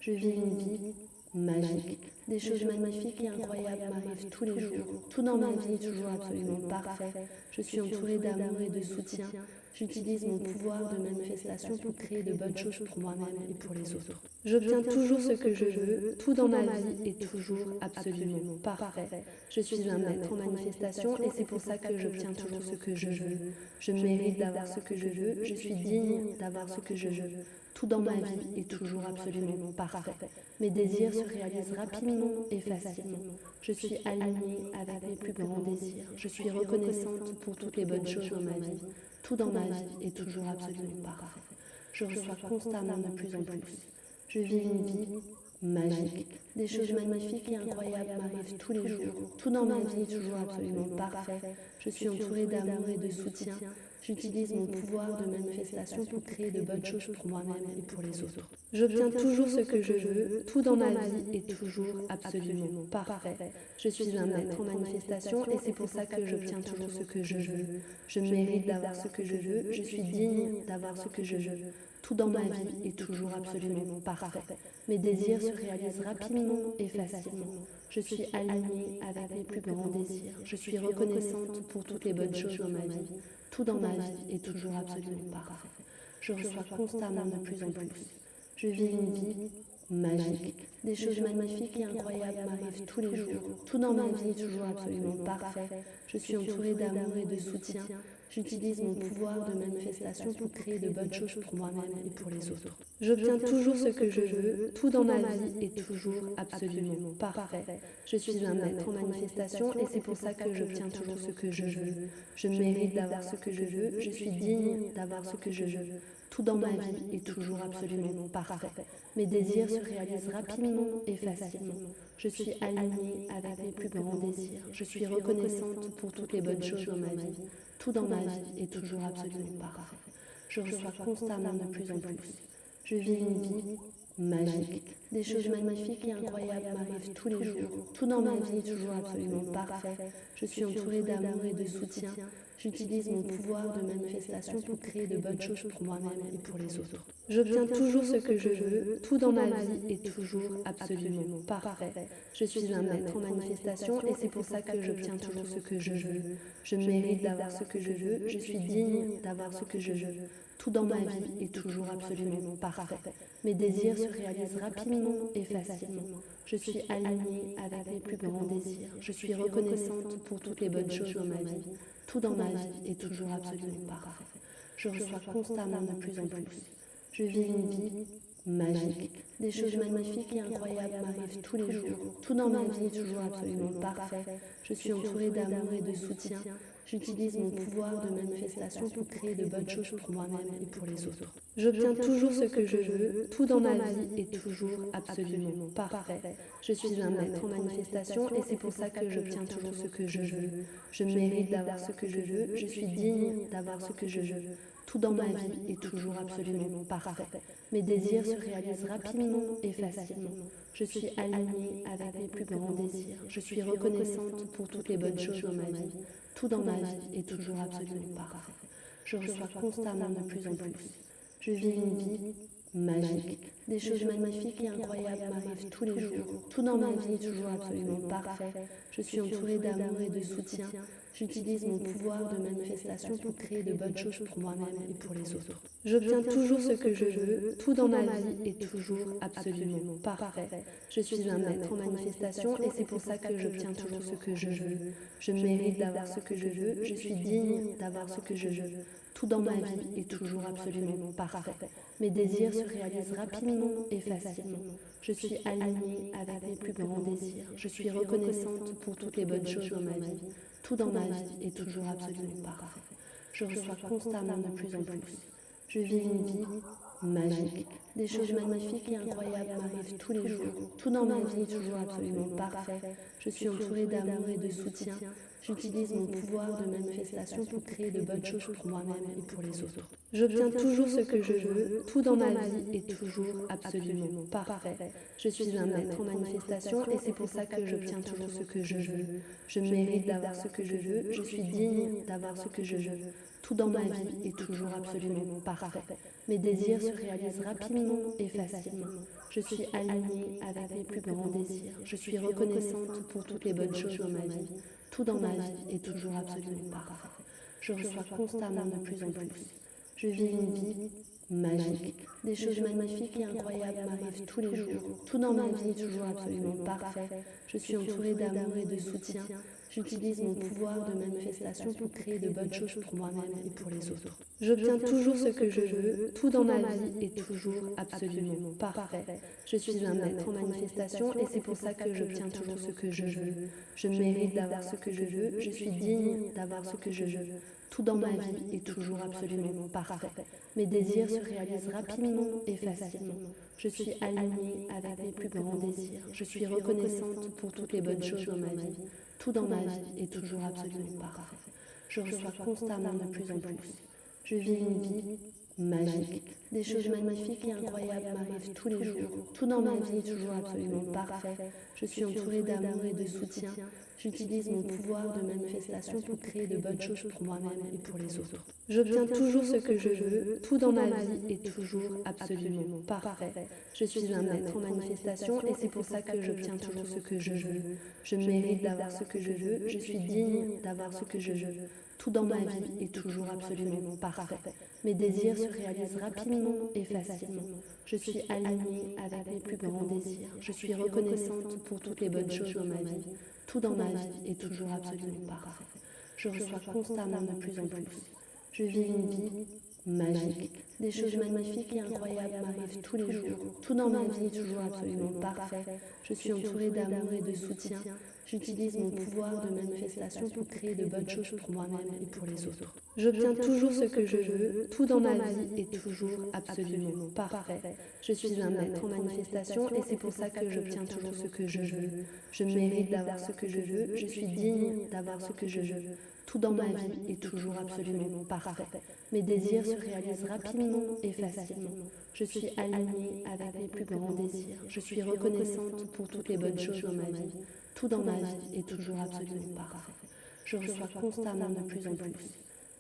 Je vis une vie magique. Des choses magnifiques et incroyables m'arrivent tous les jours. Tout dans ma vie est toujours absolument parfait. Je suis entourée d'amour et de soutien. J'utilise mon pouvoir de manifestation pour créer de bonnes choses pour moi-même et pour les autres. J'obtiens toujours ce que je veux. Tout dans ma vie est toujours absolument parfait. Je suis un maître en manifestation et c'est pour ça que j'obtiens toujours ce que je veux. Je mérite d'avoir ce que je veux. Je suis digne d'avoir ce que je veux. Tout dans ma vie est toujours absolument parfait. Mes désirs se réalisent rapidement et facilement. Je suis alignée avec mes plus grands désirs. Je suis reconnaissante pour toutes les bonnes choses dans ma vie. Tout dans ma vie est toujours absolument parfait. Je reçois constamment de plus en plus. Je vis une vie magique. Des choses magnifiques et incroyables m'arrivent tous les jours. Tout dans ma vie est toujours absolument parfait. Je suis entourée d'amour et de soutien. J'utilise mon pouvoir de manifestation pour créer de bonnes choses pour moi-même et pour les autres. J'obtiens toujours ce que je veux. Tout dans ma vie est toujours absolument parfait. Je suis un maître en manifestation et c'est pour ça que j'obtiens toujours ce que je veux. Je mérite d'avoir ce que je veux. Je suis digne d'avoir ce que je veux. Tout dans ma vie est toujours absolument parfait. Mes désirs se réalisent rapidement et facilement. Je suis alignée avec mes plus grands désirs. Je suis reconnaissante pour toutes les bonnes choses dans ma vie. Tout dans ma vie est toujours absolument parfait. Je reçois constamment de plus en plus. Je vis une vie magique. Des choses magnifiques et incroyables m'arrivent tous les jours. Tout dans ma vie est toujours absolument parfait. Je suis entourée d'amour et de soutien. J'utilise mon pouvoir de manifestation pour créer de bonnes choses pour moi-même et pour les autres. J'obtiens toujours ce que je veux. Tout dans ma vie est toujours absolument parfait. Je suis un maître en manifestation et c'est pour ça que j'obtiens toujours ce que je veux. Je mérite d'avoir ce que je veux. Je suis digne d'avoir ce que je veux. Tout dans ma vie est toujours absolument parfait. Mes désirs se réalisent rapidement et facilement. Je suis alignée avec mes plus grands désirs. Je suis reconnaissante pour toutes les bonnes choses dans ma vie. Tout dans ma vie est toujours absolument parfait. Je reçois constamment de plus en plus. Je vis une vie magique. Des choses magnifiques et incroyables m'arrivent tous les jours. Tout dans ma vie est toujours absolument parfait. Je suis entourée d'amour et de soutien. J'utilise mon pouvoir de manifestation pour créer de bonnes choses pour moi-même et pour les autres. J'obtiens toujours ce que je veux. Tout dans ma vie est toujours absolument parfait. Je suis un maître en manifestation et c'est pour ça que j'obtiens toujours ce que je veux. Je mérite d'avoir ce que je veux. Je suis digne d'avoir ce que je veux. Tout dans ma vie est toujours absolument parfait. Mes désirs se réalisent rapidement et facilement. Je suis alignée avec mes plus grands désirs. Je suis reconnaissante pour toutes les bonnes choses dans ma vie. Tout dans ma vie est toujours absolument parfait. Je reçois constamment de plus en plus. Je vis une vie magique. Des choses magnifiques et incroyables m'arrivent tous les jours. Tout dans ma vie est toujours absolument parfait. Je suis entourée d'amour et de soutien. J'utilise mon pouvoir de manifestation pour créer de bonnes choses pour moi-même et pour les autres. J'obtiens toujours ce que je veux. Tout dans ma vie est toujours absolument parfait. Je suis un maître en manifestation et c'est pour ça que j'obtiens toujours ce que je veux. Je mérite d'avoir ce que je veux. Je suis digne d'avoir ce que je veux. Tout dans ma vie est toujours absolument parfait. Mes désirs se réalisent rapidement et facilement. Je suis alignée avec mes plus grands désirs. Je suis reconnaissante pour toutes les bonnes choses dans ma vie. Tout dans ma vie est toujours absolument parfait. Je reçois constamment de plus en plus. Je vis une vie magique. Des choses magnifiques et incroyables m'arrivent tous les jours. Tout dans ma vie est toujours absolument parfait. Je suis entourée d'amour et de soutien. J'utilise mon pouvoir de manifestation pour créer de bonnes choses pour moi-même et pour les autres. J'obtiens toujours ce que je veux. Tout dans ma vie est toujours absolument parfait. Je suis un maître en manifestation et c'est pour ça que j'obtiens toujours ce que je veux. Je mérite d'avoir ce que je veux. Je suis digne d'avoir ce que je veux. Tout dans ma vie est toujours absolument parfait. Mes désirs se réalisent rapidement et facilement. Je suis alignée avec mes plus grands désirs. Je suis reconnaissante pour toutes les bonnes choses dans ma vie. Tout dans ma vie est toujours absolument parfait. Je reçois constamment de plus en plus. Je vis une vie magique. Des choses magnifiques et incroyables m'arrivent tous les jours. Tout dans ma vie est toujours absolument parfait. Je suis entourée d'amour et de soutien. J'utilise mon pouvoir de manifestation pour créer de bonnes choses pour moi-même et pour les autres. J'obtiens toujours ce que je veux. Tout dans ma vie est toujours absolument parfait. Je suis un maître en manifestation et c'est pour ça que j'obtiens toujours ce que je veux. Je mérite d'avoir ce que je veux. Je suis digne d'avoir ce que je veux. Tout dans ma vie est toujours absolument parfait. Mes désirs se réalisent rapidement et facilement. Je suis alignée avec mes plus grands désirs. Je suis reconnaissante pour toutes les bonnes choses dans ma vie. Tout dans ma vie est toujours absolument parfait. Je reçois constamment de plus en plus. Je vis une vie magique. Des choses magnifiques et incroyables m'arrivent tous les jours. Tout dans ma vie est toujours absolument parfait. Je suis entourée d'amour et de soutien. J'utilise mon pouvoir de manifestation pour créer de bonnes choses pour moi-même et pour les autres. J'obtiens toujours ce que je veux. Tout dans ma vie est toujours absolument parfait. Je suis un maître en manifestation et c'est pour ça que j'obtiens toujours ce que je veux. Je mérite d'avoir ce que je veux. Je suis digne d'avoir ce que je veux. Tout dans ma vie est toujours absolument parfait. Mes désirs se réalisent rapidement et facilement. Je suis alignée avec mes plus grands désirs. Je suis reconnaissante pour toutes les bonnes choses dans ma vie. Tout dans ma vie est toujours absolument parfait. Je reçois constamment de plus en plus. Je vis une vie magique. Des choses magnifiques et incroyables m'arrivent tous les jours. Tout dans ma vie est toujours absolument parfait. Je suis entourée d'amour et de soutien. J'utilise mon pouvoir de manifestation pour créer de bonnes choses pour moi-même et pour les autres. J'obtiens toujours ce que je veux. Tout dans ma vie est toujours absolument parfait. Je suis un maître en manifestation et c'est pour ça que j'obtiens toujours ce que je veux. Je mérite d'avoir ce que je veux. Je suis digne d'avoir ce que je veux. Tout dans ma vie est toujours absolument parfait. Mes désirs se réalisent rapidement et facilement. Je suis alignée avec mes plus grands désirs. Je suis reconnaissante pour toutes les bonnes choses dans ma vie. Tout dans ma vie est toujours absolument parfait. Je reçois constamment de plus en plus. Je vis une vie magique. Des choses magnifiques et incroyables m'arrivent tous les jours. Tout dans ma vie est toujours absolument parfait. Je suis entourée d'amour et de soutien. J'utilise mon pouvoir de manifestation pour créer de bonnes choses pour moi-même et pour les autres. J'obtiens toujours ce que je veux. Tout dans ma vie est toujours absolument parfait. Je suis un maître en manifestation et c'est pour ça que j'obtiens toujours ce que je veux. Je mérite d'avoir ce que je veux. Je suis digne d'avoir ce que je veux. Tout dans ma vie est toujours absolument parfait. Mes désirs se réalisent rapidement et facilement. Je suis alignée avec mes plus grands désirs. Je suis reconnaissante pour toutes les bonnes choses dans ma vie. Tout dans ma vie est toujours absolument parfait. Je reçois constamment de plus en plus.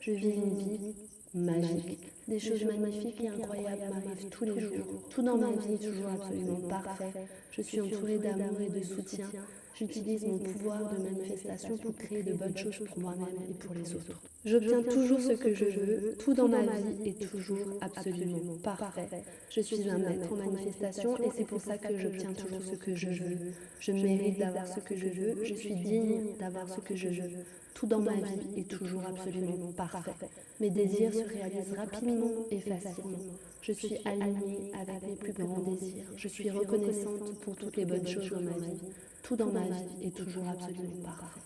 Je vis une vie magique. Des choses magnifiques et incroyables m'arrivent tous les jours. Tout dans ma vie est toujours absolument parfait. Je suis entourée d'amour et de soutien. J'utilise mon pouvoir de manifestation pour créer de bonnes choses pour moi-même et pour les autres. J'obtiens toujours ce que je veux. Tout dans ma vie est toujours absolument parfait. Je suis un maître en manifestation et c'est pour ça que j'obtiens toujours ce que je veux. Je mérite d'avoir ce que je veux. Je suis digne d'avoir ce que je veux. Tout dans ma vie est toujours absolument parfait. Mes désirs se réalisent rapidement et facilement. Je suis alignée avec mes plus grands désirs. Je suis reconnaissante pour toutes les bonnes choses dans ma vie. Tout dans ma vie est toujours absolument parfait.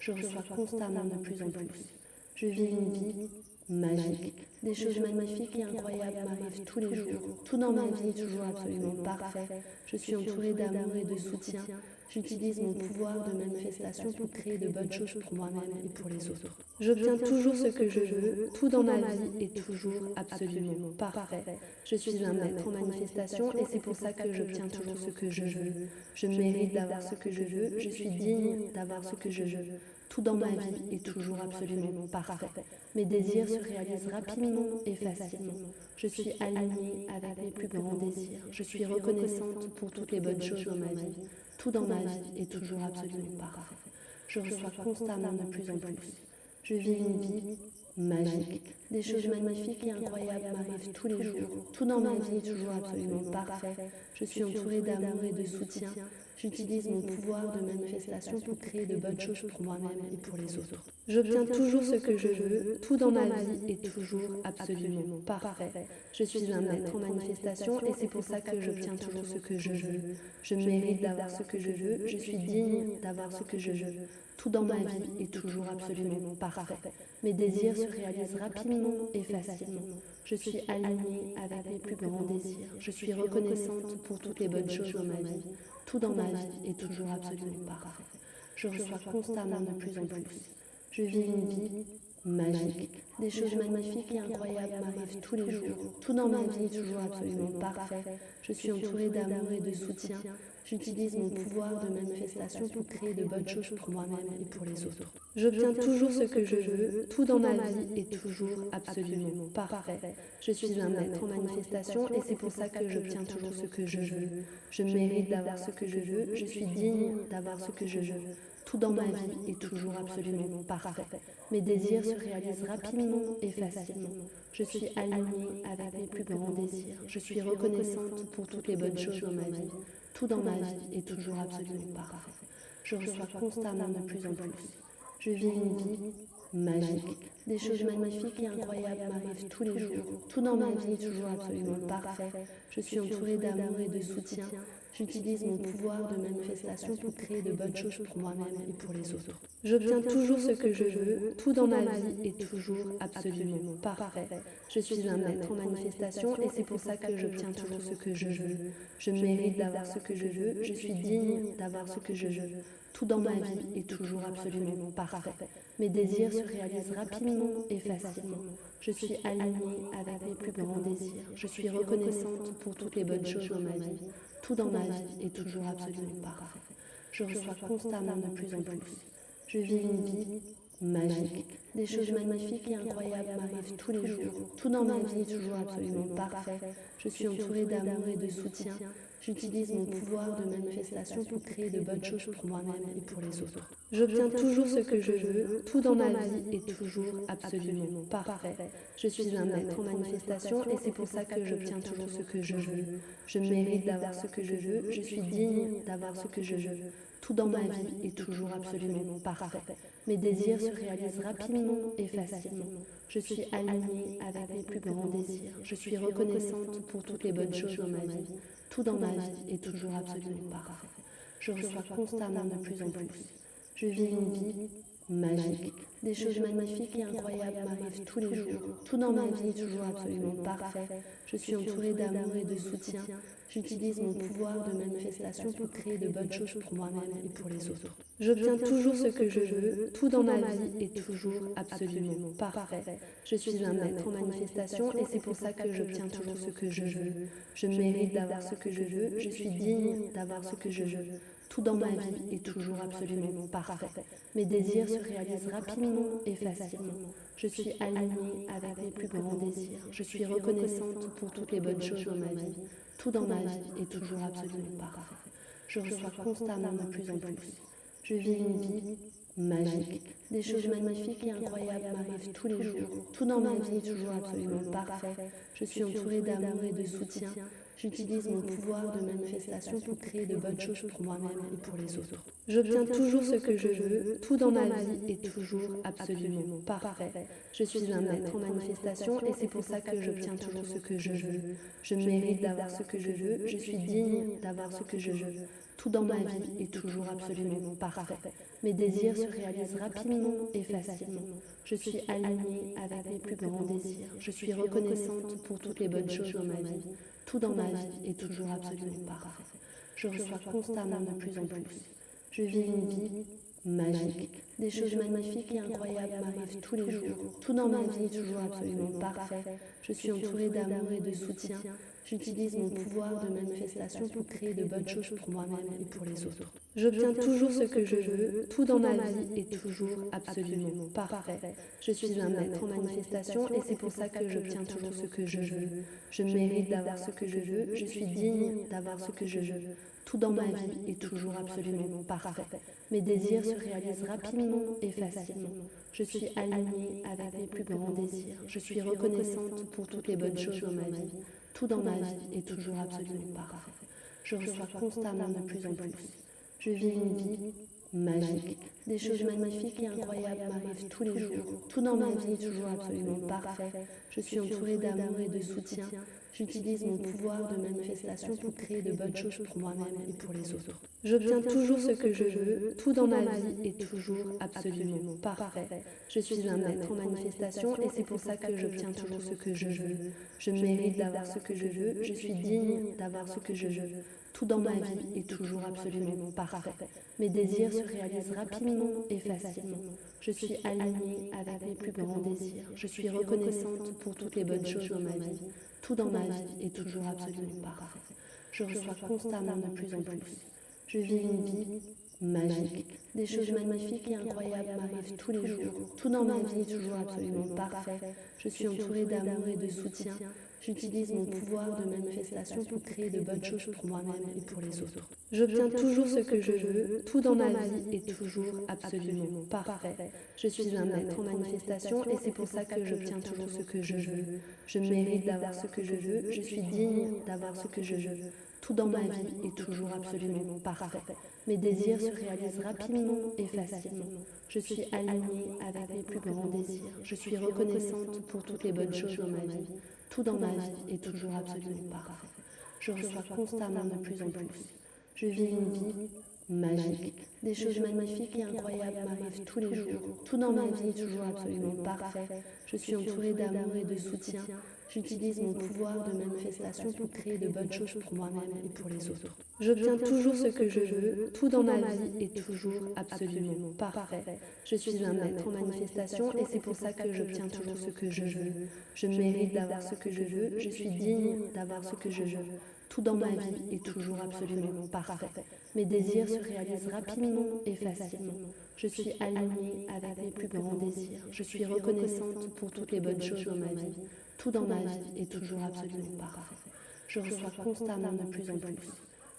Je reçois constamment de plus en plus. Je vis une vie magique. Des choses magnifiques et incroyables m'arrivent tous les jours. Tout dans ma vie est toujours absolument parfait. Je suis entourée d'amour et de soutien. J'utilise mon pouvoir de manifestation pour créer de bonnes choses pour moi-même et pour les autres. J'obtiens toujours ce que je veux. Tout dans ma vie est toujours absolument parfait. Je suis un maître en manifestation et c'est pour ça que j'obtiens toujours ce que je veux. Je mérite d'avoir ce que je veux. Je suis digne d'avoir ce que je veux. Tout dans ma vie est toujours absolument parfait. Mes désirs se réalisent rapidement et facilement. Je suis alignée avec mes plus grands désirs. Je suis reconnaissante pour toutes les bonnes choses dans ma vie. Tout dans ma vie est toujours absolument parfait. Je reçois constamment de plus en plus. Je vis une vie magique. Des choses magnifiques et incroyables m'arrivent tous les jours. Tout dans ma vie est toujours absolument parfait. Je suis entourée d'amour et de soutien. J'utilise mon pouvoir de manifestation pour créer de bonnes choses pour moi-même et pour les autres. J'obtiens toujours ce que je veux. Tout dans ma vie est toujours absolument parfait. Je suis un maître en manifestation et c'est pour ça que j'obtiens toujours ce que je veux. Je mérite d'avoir ce que je veux. Je suis digne d'avoir ce que je veux. Tout dans ma vie est toujours absolument parfait. Mes désirs se réalisent rapidement et facilement. Je suis alignée avec mes plus grands désirs. Je suis reconnaissante pour toutes les bonnes choses dans ma vie. Tout dans ma vie est toujours absolument parfait. Je reçois constamment de plus en plus. Je vis une vie magique. Des choses magnifiques et incroyables m'arrivent tous les jours. Tout dans ma vie est toujours absolument parfait. Je suis entourée d'amour et de soutien. J'utilise mon pouvoir de manifestation pour créer de bonnes choses pour moi-même et pour les autres. J'obtiens toujours ce que je veux, tout dans ma vie est toujours absolument parfait. Je suis un maître en manifestation et c'est pour ça que j'obtiens toujours ce que je veux. Je mérite d'avoir ce que je veux, je suis digne d'avoir ce que je veux. Tout dans ma vie est toujours absolument parfait. Mes désirs se réalisent rapidement et facilement. Je suis alignée avec mes plus grands désirs. Je suis reconnaissante pour toutes les bonnes choses dans ma vie. Tout dans ma vie est toujours absolument parfait. Je reçois constamment de plus en plus. Je vis une vie magique. Des choses magnifiques et incroyables m'arrivent tous les jours. Tout dans ma vie est toujours absolument parfait. Je suis entourée d'amour et de soutien. J'utilise mon pouvoir de manifestation pour créer de bonnes choses pour moi-même et pour les autres. J'obtiens toujours ce que je veux. Tout dans ma vie est toujours absolument parfait. Je suis un maître en manifestation et c'est pour ça que j'obtiens toujours ce que je veux. Je mérite d'avoir ce que je veux. Je suis digne d'avoir ce que je veux. Tout dans ma vie est toujours absolument parfait. Mes désirs se réalisent rapidement et facilement. Je suis alignée avec mes plus grands désirs. Je suis reconnaissante pour toutes les bonnes choses dans ma vie. Tout dans ma vie est toujours absolument parfait. Je reçois constamment de plus en plus. Je vis une vie magique. Des choses magnifiques et incroyables m'arrivent tous les jours. Tout dans ma vie est toujours absolument parfait. Je suis entourée d'amour et de soutien. J'utilise mon pouvoir de manifestation pour créer de bonnes choses pour moi-même et pour les autres. J'obtiens toujours ce que je veux. Tout dans ma vie est toujours absolument parfait. Je suis un maître en manifestation et c'est pour ça que j'obtiens toujours ce que je veux. Je mérite d'avoir ce que je veux. Je suis digne d'avoir ce que je veux. Tout dans ma vie est toujours absolument parfait. Mes désirs se réalisent rapidement et facilement. Je suis alignée avec mes plus grands désirs. Je suis reconnaissante pour toutes les bonnes choses dans ma vie. Tout dans ma vie est toujours absolument parfait. Je reçois constamment de plus en plus. Je vis une vie magique. Des choses magnifiques et incroyables m'arrivent tous les jours. Tout dans ma vie est toujours absolument parfait. Je suis entourée d'amour et de soutien. J'utilise mon pouvoir de manifestation pour créer de bonnes choses pour moi-même et pour les autres. J'obtiens toujours ce que je veux. Tout dans ma vie est toujours absolument parfait. Je suis un maître en manifestation et c'est pour ça que j'obtiens toujours ce que je veux. Je mérite d'avoir ce que je veux. Je suis digne d'avoir ce que je veux. Tout dans ma vie est toujours absolument parfait. Mes désirs se réalisent rapidement et facilement. Je suis alignée avec mes plus grands désirs. Je suis reconnaissante pour toutes les bonnes choses dans ma vie. Tout dans ma vie est toujours absolument parfait. Je reçois constamment de plus en plus. Je vis une vie magique. Des choses magnifiques et incroyables m'arrivent tous les jours. Tout dans ma vie est toujours absolument parfait. Je suis entourée d'amour et de soutien. J'utilise mon pouvoir de manifestation pour créer de bonnes choses pour moi-même et pour les autres. J'obtiens toujours ce que je veux. Tout dans ma vie est toujours absolument parfait. Je suis un maître en manifestation et c'est pour ça que j'obtiens toujours ce que je veux. Je mérite d'avoir ce que je veux. Je suis digne d'avoir ce que je veux. Tout dans ma vie est toujours absolument parfait. Mes désirs se réalisent rapidement et facilement. Je suis alignée avec mes plus grands désirs. Je suis reconnaissante pour toutes les bonnes choses dans ma vie. Tout dans ma vie est toujours absolument parfait. Je reçois constamment de plus en plus. Je vis une vie magique. Des choses magnifiques et incroyables m'arrivent tous les jours. Tout dans ma vie est toujours absolument parfait. Je suis entourée d'amour et de soutien. J'utilise mon pouvoir de manifestation pour créer de bonnes choses pour moi-même et pour les autres. J'obtiens toujours ce que je veux. Tout dans ma vie est toujours absolument parfait. Je suis un maître en manifestation et c'est pour ça que j'obtiens toujours ce que je veux. Je mérite d'avoir ce que je veux. Je suis digne d'avoir ce que je veux. Tout dans ma vie est toujours absolument parfait. Mes désirs se réalisent rapidement et facilement. Je suis alignée avec mes plus grands désirs. Je suis reconnaissante pour toutes les bonnes choses dans ma vie. Tout dans ma vie est toujours absolument parfait. Je reçois constamment de plus en plus. Je vis une vie magique. Des choses magnifiques et incroyables m'arrivent tous les jours. Tout dans ma vie est toujours absolument parfait. Je suis entourée d'amour et de soutien. J'utilise mon pouvoir de manifestation pour créer de bonnes choses pour moi-même et pour les autres. J'obtiens toujours ce que je veux. Tout dans ma vie est toujours absolument parfait. Je suis un maître en manifestation et c'est pour ça que j'obtiens toujours ce que je veux. Je mérite d'avoir ce que je veux. Je suis digne d'avoir ce que je veux. Tout dans ma vie est toujours absolument parfait. Mes désirs se réalisent rapidement et facilement. Je suis alignée avec mes plus grands désirs. Je suis reconnaissante pour toutes les bonnes choses dans ma vie. Tout dans ma vie est toujours absolument parfait. Je reçois constamment de plus en plus. Je vis une vie magique. Des choses magnifiques et incroyables m'arrivent tous les jours. Tout dans ma vie est toujours absolument parfait. Je suis entourée d'amour et de soutien. J'utilise mon pouvoir de manifestation pour créer de bonnes choses pour moi-même et pour les autres. J'obtiens toujours ce que je veux. Tout dans ma vie est toujours absolument parfait. Je suis un maître en manifestation et c'est pour ça que j'obtiens toujours ce que je veux. Je mérite d'avoir ce que je veux. Je suis digne d'avoir ce que je veux. Tout dans ma vie est toujours absolument parfait. Mes désirs se réalisent rapidement et facilement. Je suis alignée avec mes plus grands désirs. Je suis reconnaissante pour toutes les bonnes choses dans ma vie. Tout dans ma vie est toujours absolument parfait. Je reçois constamment de plus en plus. Je vis une vie magique. Des choses magnifiques et incroyables m'arrivent tous les jours. Tout dans ma vie est toujours absolument parfait. Je suis entourée d'amour et de soutien. J'utilise mon pouvoir de manifestation pour créer de bonnes choses pour moi-même et pour les autres. J'obtiens toujours ce que je veux. Tout dans ma vie est toujours absolument parfait. Je suis un maître en manifestation et c'est pour ça que j'obtiens toujours ce que je veux. Je mérite d'avoir ce que je veux. Je suis digne d'avoir ce que je veux. Tout dans ma vie est toujours absolument parfait. Mes désirs se réalisent rapidement et facilement. Je suis alignée avec mes plus grands désirs. Je suis reconnaissante pour toutes les bonnes choses dans ma vie. Tout dans ma vie est toujours absolument parfait. Je reçois constamment de plus en plus.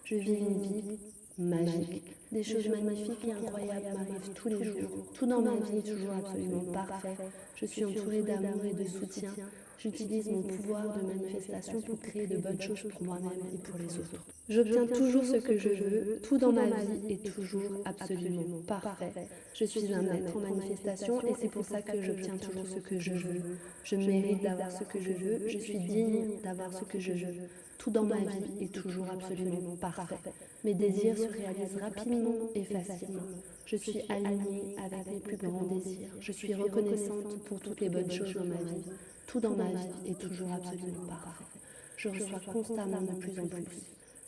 Je vis une vie magique. Des choses magnifiques et incroyables m'arrivent tous les jours. Tout dans ma vie est toujours absolument parfait. Je suis entourée d'amour et de soutien. J'utilise mon pouvoir de manifestation pour créer de bonnes choses pour moi-même et pour les autres. J'obtiens toujours ce que je veux. Tout dans ma vie est toujours absolument parfait. Je suis un maître en manifestation et c'est pour ça que j'obtiens toujours ce que je veux. Je mérite d'avoir ce que je veux. Je suis digne d'avoir ce que je veux. Tout dans ma vie est toujours absolument parfait. Mes désirs se réalisent rapidement et facilement. Je suis alignée avec mes plus grands désirs. Je suis reconnaissante pour toutes les bonnes choses dans ma vie. Tout dans ma vie est toujours absolument parfait. Je reçois constamment de plus en plus.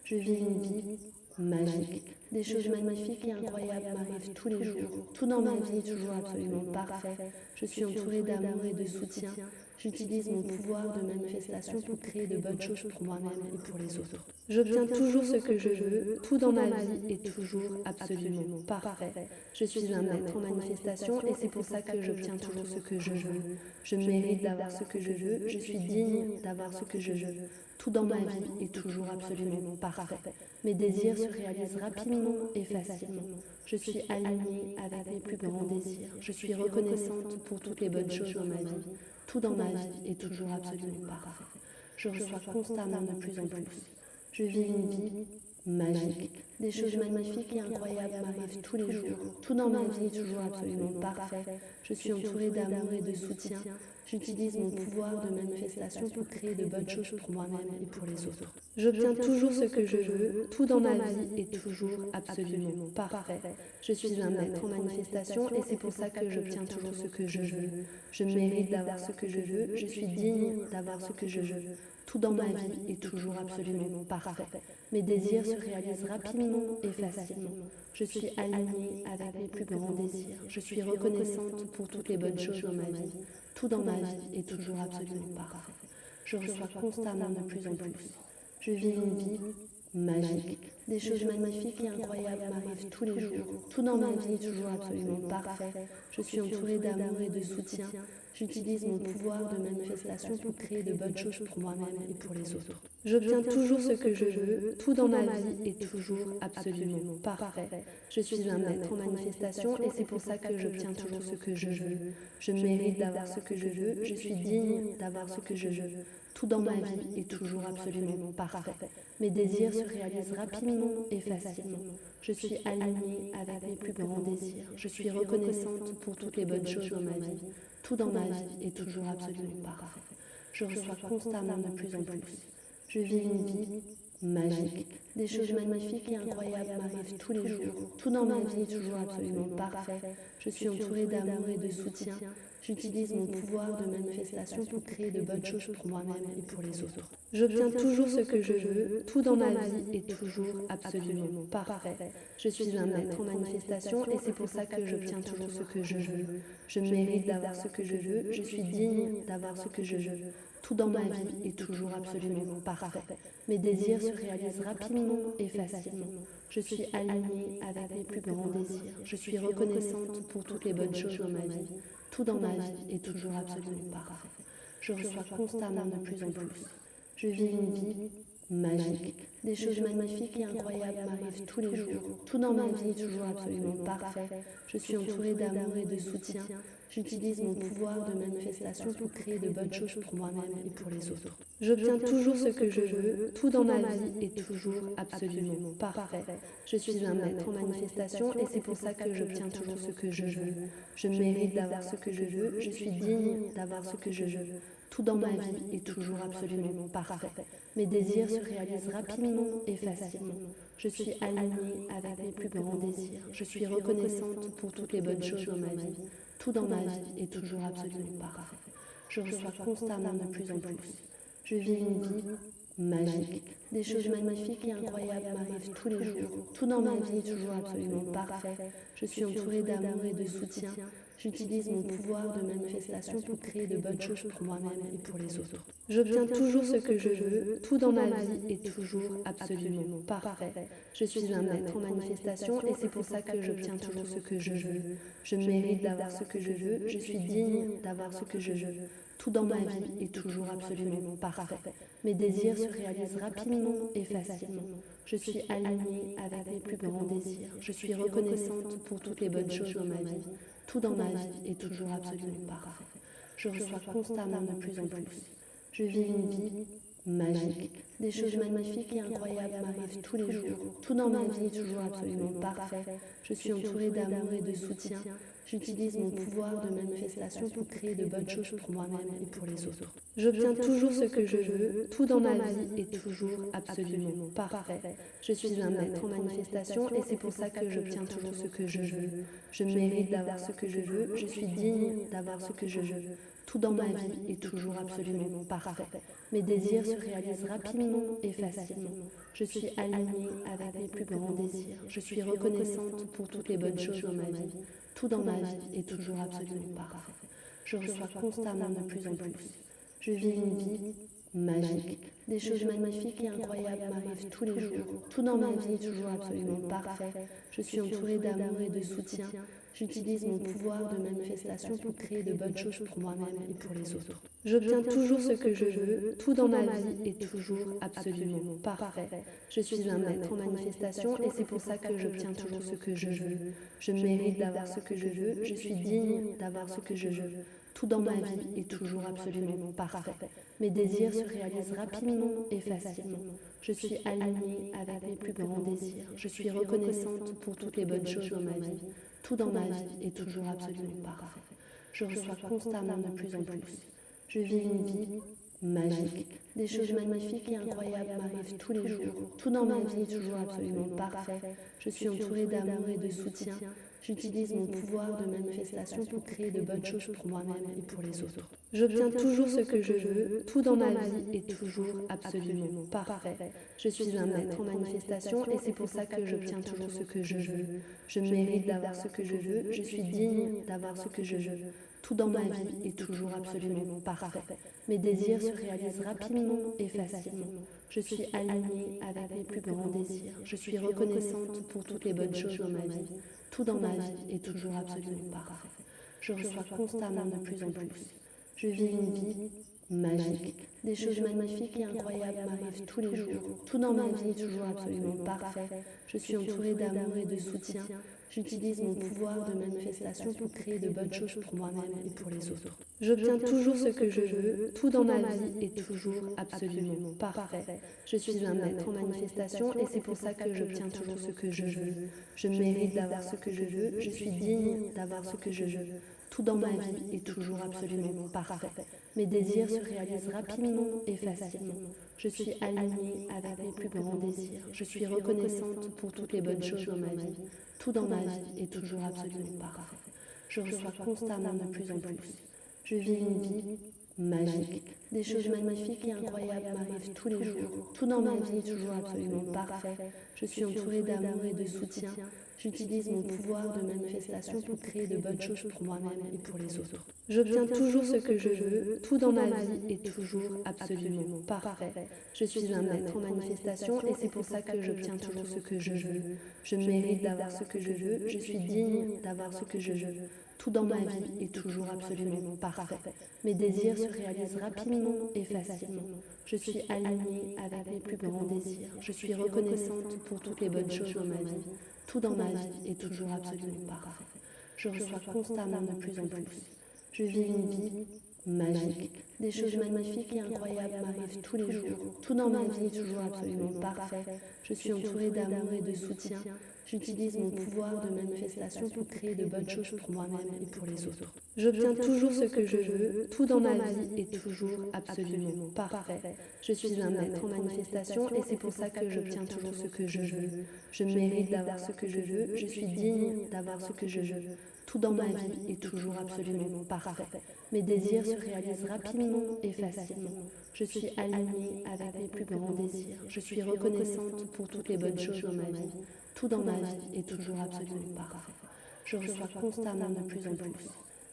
Je vis une vie magique. Des choses magnifiques et incroyables m'arrivent tous les jours. Tout dans ma vie est toujours absolument parfait. Je suis entourée d'amour et de soutien. J'utilise mon pouvoir de manifestation pour créer de bonnes choses pour moi-même et pour les autres. J'obtiens toujours ce que je veux. Tout dans ma vie est toujours absolument parfait. Je suis un maître en manifestation et c'est pour ça que j'obtiens toujours ce que je veux. Je mérite d'avoir ce que je veux. Je suis digne d'avoir ce que je veux. Tout dans ma vie est toujours absolument parfait. Mes désirs se réalisent rapidement et facilement. Je suis alignée avec mes plus grands désirs. Je suis reconnaissante pour toutes les bonnes choses dans ma vie. Tout dans ma vie est toujours absolument parfait. Je reçois constamment de plus en plus. Je vis une vie magique. Des choses magnifiques et incroyables m'arrivent tous les jours. Tout dans ma vie est toujours absolument parfait. Je suis entourée d'amour et de soutien. J'utilise mon pouvoir de manifestation pour créer de bonnes choses pour moi-même et pour les autres. J'obtiens toujours ce que je veux. Tout dans ma vie est toujours absolument parfait. Je suis un maître en manifestation et c'est pour ça que j'obtiens toujours ce que je veux. Je mérite d'avoir ce que je veux. Je suis digne d'avoir ce que je veux. Tout dans ma vie est toujours absolument parfait. Mes désirs se réalisent rapidement et facilement. Je suis alignée avec mes plus grands désirs. Je suis reconnaissante pour toutes les bonnes choses dans ma vie. Tout dans ma vie est toujours absolument parfait. Je reçois constamment de plus en plus. Je vis une vie magique. Des choses magnifiques et incroyables m'arrivent tous les jours. Tout dans ma vie est toujours absolument parfait. Je suis entourée d'amour et de soutien. J'utilise mon pouvoir de manifestation pour créer de bonnes choses pour moi-même et pour les autres. J'obtiens toujours ce que je veux. Tout dans ma vie est toujours absolument parfait. Je suis un maître en manifestation et c'est pour ça que j'obtiens toujours ce que je veux. Je mérite d'avoir ce que je veux. Je suis digne d'avoir ce que je veux. Tout dans ma vie est toujours absolument parfait. Mes désirs se réalisent rapidement et facilement. Je suis alignée avec mes plus grands désirs. Je suis reconnaissante pour toutes les bonnes choses dans ma vie. Tout dans ma vie est toujours absolument parfait. Je reçois constamment de plus en plus. Je vis une vie magique. Des choses magnifiques et incroyables m'arrivent tous les jours. Tout dans ma vie est toujours absolument parfait. Je suis entourée d'amour et de soutien. J'utilise mon pouvoir de manifestation pour créer de bonnes choses pour moi-même et pour les autres. J'obtiens toujours ce que je veux. Tout dans ma vie est toujours absolument parfait. Je suis un maître en manifestation et c'est pour ça que j'obtiens toujours ce que je veux. Je mérite d'avoir ce que je veux. Je suis digne d'avoir ce que je veux. Tout dans ma vie est toujours absolument parfait. Mes désirs se réalisent rapidement rapidement et facilement. Je suis alignée avec mes plus grands désirs. Je suis reconnaissante pour toutes les bonnes choses dans ma vie. Tout dans ma vie est toujours absolument parfait. Je reçois constamment de plus en plus. Je vis une vie magique. Des choses magnifiques et incroyables m'arrivent tous les jours. Tout dans ma vie est toujours absolument parfait. Je suis entourée d'amour et de soutien. J'utilise mon pouvoir de manifestation pour créer de bonnes choses pour moi-même et pour les autres. J'obtiens toujours ce que je veux. Tout dans ma vie est toujours absolument parfait. Je suis un maître en manifestation et c'est pour ça que j'obtiens toujours ce que je veux. Je mérite d'avoir ce que je veux. Je suis digne d'avoir ce que je veux. Tout dans ma vie est toujours absolument parfait. Mes désirs se réalisent rapidement et facilement. Je suis alignée avec mes plus grands désirs. Je suis reconnaissante pour toutes les bonnes choses dans ma vie. Tout dans ma vie est toujours absolument parfait. Je reçois constamment de plus en plus. Je vis une vie magique. Des choses magnifiques et incroyables m'arrivent tous les jours. Tout dans ma vie est toujours absolument parfait. Je suis entourée d'amour et de soutien. J'utilise mon pouvoir de manifestation pour créer de bonnes choses pour moi-même et pour les autres. J'obtiens toujours ce que je veux. Tout dans ma vie est toujours absolument parfait. Je suis un maître en manifestation et c'est pour ça que j'obtiens toujours ce que je veux. Je mérite d'avoir ce que je veux. Je suis digne d'avoir ce que je veux. Tout dans ma vie est toujours absolument parfait. Mes désirs se réalisent rapidement et facilement. Je suis alignée avec mes plus grands désirs. Je suis reconnaissante pour toutes les bonnes choses dans ma vie. Tout dans ma vie est toujours absolument parfait. Je reçois constamment de plus en plus. Je vis une vie magique. Des choses magnifiques et incroyables m'arrivent tous les jours. Tout dans ma vie est toujours absolument parfait. Je suis entourée d'amour et de soutien. J'utilise mon pouvoir de manifestation pour créer de bonnes choses pour moi-même et pour les autres. J'obtiens toujours ce que je veux. Tout dans ma vie est toujours absolument parfait. Je suis un maître en manifestation et c'est pour ça que j'obtiens toujours ce que je veux. Je mérite d'avoir ce que je veux. Je suis digne d'avoir ce que je veux. Tout dans ma vie est toujours absolument parfait. Mes désirs se réalisent rapidement et facilement. Je suis alignée avec mes plus grands désirs. Je suis reconnaissante pour toutes les bonnes choses dans ma vie. Tout dans ma vie est toujours absolument parfait. Je reçois constamment de plus en plus. Je vis une vie magique. Des choses magnifiques et incroyables m'arrivent tous les jours. Tout dans ma vie est toujours absolument parfait. Je suis entourée d'amour et de soutien. J'utilise mon pouvoir de manifestation pour créer de bonnes choses pour moi-même et pour les autres. J'obtiens toujours ce que je veux. Tout dans ma vie est toujours absolument parfait. Je suis un maître en manifestation et c'est pour ça que j'obtiens toujours ce que je veux. Je mérite d'avoir ce que je veux. Je suis digne d'avoir ce que je veux. Tout dans ma vie est toujours absolument parfait. Mes désirs se réalisent rapidement et facilement. Je suis alignée avec mes plus grands désirs. Je suis reconnaissante pour toutes les bonnes choses dans ma vie. Tout dans ma vie est toujours absolument parfait. Je reçois constamment de plus en plus. Je vis une vie magique. Des choses magnifiques et incroyables m'arrivent tous les jours. Tout dans ma vie est toujours absolument parfait. Je suis entourée d'amour et de soutien. J'utilise mon pouvoir de manifestation pour créer de bonnes choses pour moi-même et pour les autres. J'obtiens toujours ce que je veux. Tout dans ma vie est toujours absolument parfait. Je suis un maître en manifestation et c'est pour ça que j'obtiens toujours ce que je veux. Je mérite d'avoir ce que je veux. Je suis digne d'avoir ce que je veux. Tout dans ma vie est toujours absolument parfait. Mes désirs se réalisent rapidement et facilement. Je suis alignée avec mes plus grands désirs. Je suis reconnaissante pour toutes les bonnes choses dans ma vie. Tout dans ma vie est toujours absolument parfait. Je reçois constamment de plus en plus. Je vis une vie magique. Des choses magnifiques et incroyables m'arrivent tous les jours. Tout dans ma vie est toujours absolument parfait. Je suis entourée d'amour et de soutien. J'utilise mon pouvoir de manifestation pour créer de bonnes choses pour moi-même et pour les autres. J'obtiens toujours ce que je veux. Tout dans ma vie est toujours absolument parfait. Je suis un maître en manifestation et c'est pour ça que j'obtiens toujours ce que je veux. Je mérite d'avoir ce que je veux. Je suis digne d'avoir ce que je veux. Tout dans ma vie est toujours absolument parfait. Mes désirs se réalisent rapidement et facilement. Je suis alignée avec mes plus grands désirs. Je suis reconnaissante pour toutes les bonnes choses dans ma vie. Tout dans ma vie est toujours absolument parfait. Je reçois constamment de plus en plus. Je vis une vie magique. Des choses magnifiques et incroyables m'arrivent tous les jours. Tout dans ma vie est toujours absolument parfait. Je suis entourée d'amour et de soutien. J'utilise mon pouvoir de manifestation pour créer de bonnes choses pour moi-même et pour les autres. J'obtiens toujours ce que je veux, tout dans ma vie est toujours absolument parfait. Je suis un maître en manifestation et c'est pour ça que j'obtiens toujours ce que je veux. Je mérite d'avoir ce que je veux, je suis digne d'avoir ce que je veux. Tout dans ma vie est toujours absolument parfait. Mes désirs se réalisent rapidement et facilement. Je suis alignée avec mes plus grands désirs. Je suis reconnaissante pour toutes les bonnes choses dans ma vie. Tout dans ma vie est toujours absolument parfait. Je reçois constamment de plus en plus. Je vis une vie magique. Des choses magnifiques et incroyables m'arrivent tous les jours. Tout dans ma vie est toujours absolument parfait. Je suis entourée d'amour et de soutien. J'utilise mon pouvoir de manifestation pour créer de bonnes choses pour moi-même et pour les autres. J'obtiens toujours ce que je veux. Tout dans ma vie est toujours absolument parfait. Je suis un maître en manifestation et c'est pour ça que j'obtiens toujours ce que je veux. Je mérite d'avoir ce que je veux. Je suis digne d'avoir ce que je veux. Tout dans ma vie est toujours absolument parfait. Mes désirs se réalisent rapidement et facilement. Je suis alignée avec mes plus grands désirs. Je suis reconnaissante pour toutes les bonnes choses dans ma vie. Tout dans ma vie est toujours absolument parfait. Je reçois constamment de plus en plus.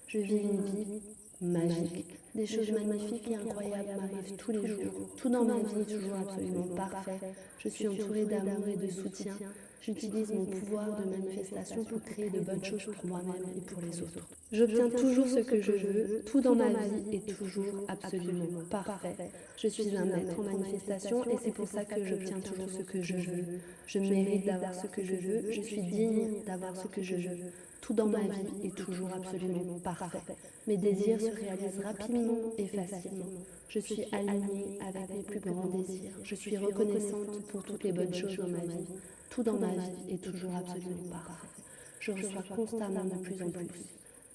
Je vis une vie magique. Des choses magnifiques et incroyables m'arrivent tous les jours. Tout dans ma vie est toujours absolument parfait. Je suis entourée d'amour et de soutien. J'utilise mon pouvoir de manifestation pour créer de bonnes choses pour moi-même et pour les autres. J'obtiens toujours ce que je veux. Tout dans ma vie est toujours absolument parfait. Je suis un maître en manifestation et c'est pour ça que j'obtiens toujours ce que je veux. Je mérite d'avoir ce que je veux. Je suis digne d'avoir ce que je veux. Tout dans ma vie est toujours absolument parfait. Mes désirs se réalisent rapidement et facilement. Je suis alignée avec mes plus grands désirs. Je suis reconnaissante pour toutes les bonnes choses dans ma vie. Tout dans ma vie est toujours absolument parfait. Je reçois constamment de plus en plus.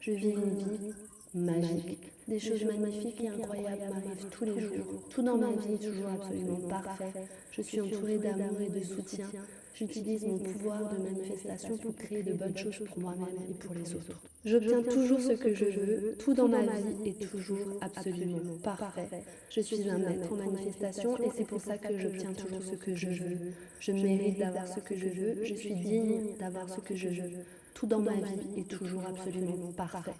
Je vis une vie magique. Des choses magnifiques et incroyables m'arrivent tous les jours. Tout dans ma vie est toujours absolument parfait. Je suis entourée d'amour et de soutien. J'utilise mon pouvoir de manifestation pour créer de bonnes choses pour moi-même et pour les autres. J'obtiens toujours ce que je veux. Tout dans ma vie est toujours absolument parfait. Je suis un maître en manifestation et c'est pour ça que j'obtiens toujours ce que je veux. Je mérite d'avoir ce que je veux. Je suis digne d'avoir ce que je veux. Tout dans ma vie est toujours absolument parfait.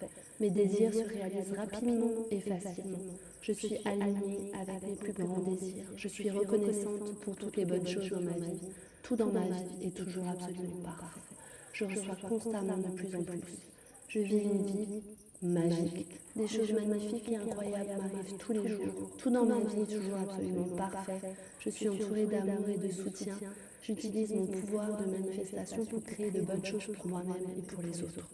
Mes désirs se réalisent rapidement et facilement. Je suis alignée avec mes plus grands désirs. Je suis reconnaissante pour toutes les bonnes choses dans ma vie. Tout dans ma vie est toujours absolument parfait. Je reçois constamment de plus en plus. Je vis une vie magique. Des choses magnifiques et incroyables m'arrivent tous les jours. Tout dans ma vie est toujours absolument parfait. Je suis entourée d'amour et de soutien. J'utilise mon pouvoir de manifestation pour créer de bonnes choses pour moi-même et pour les autres.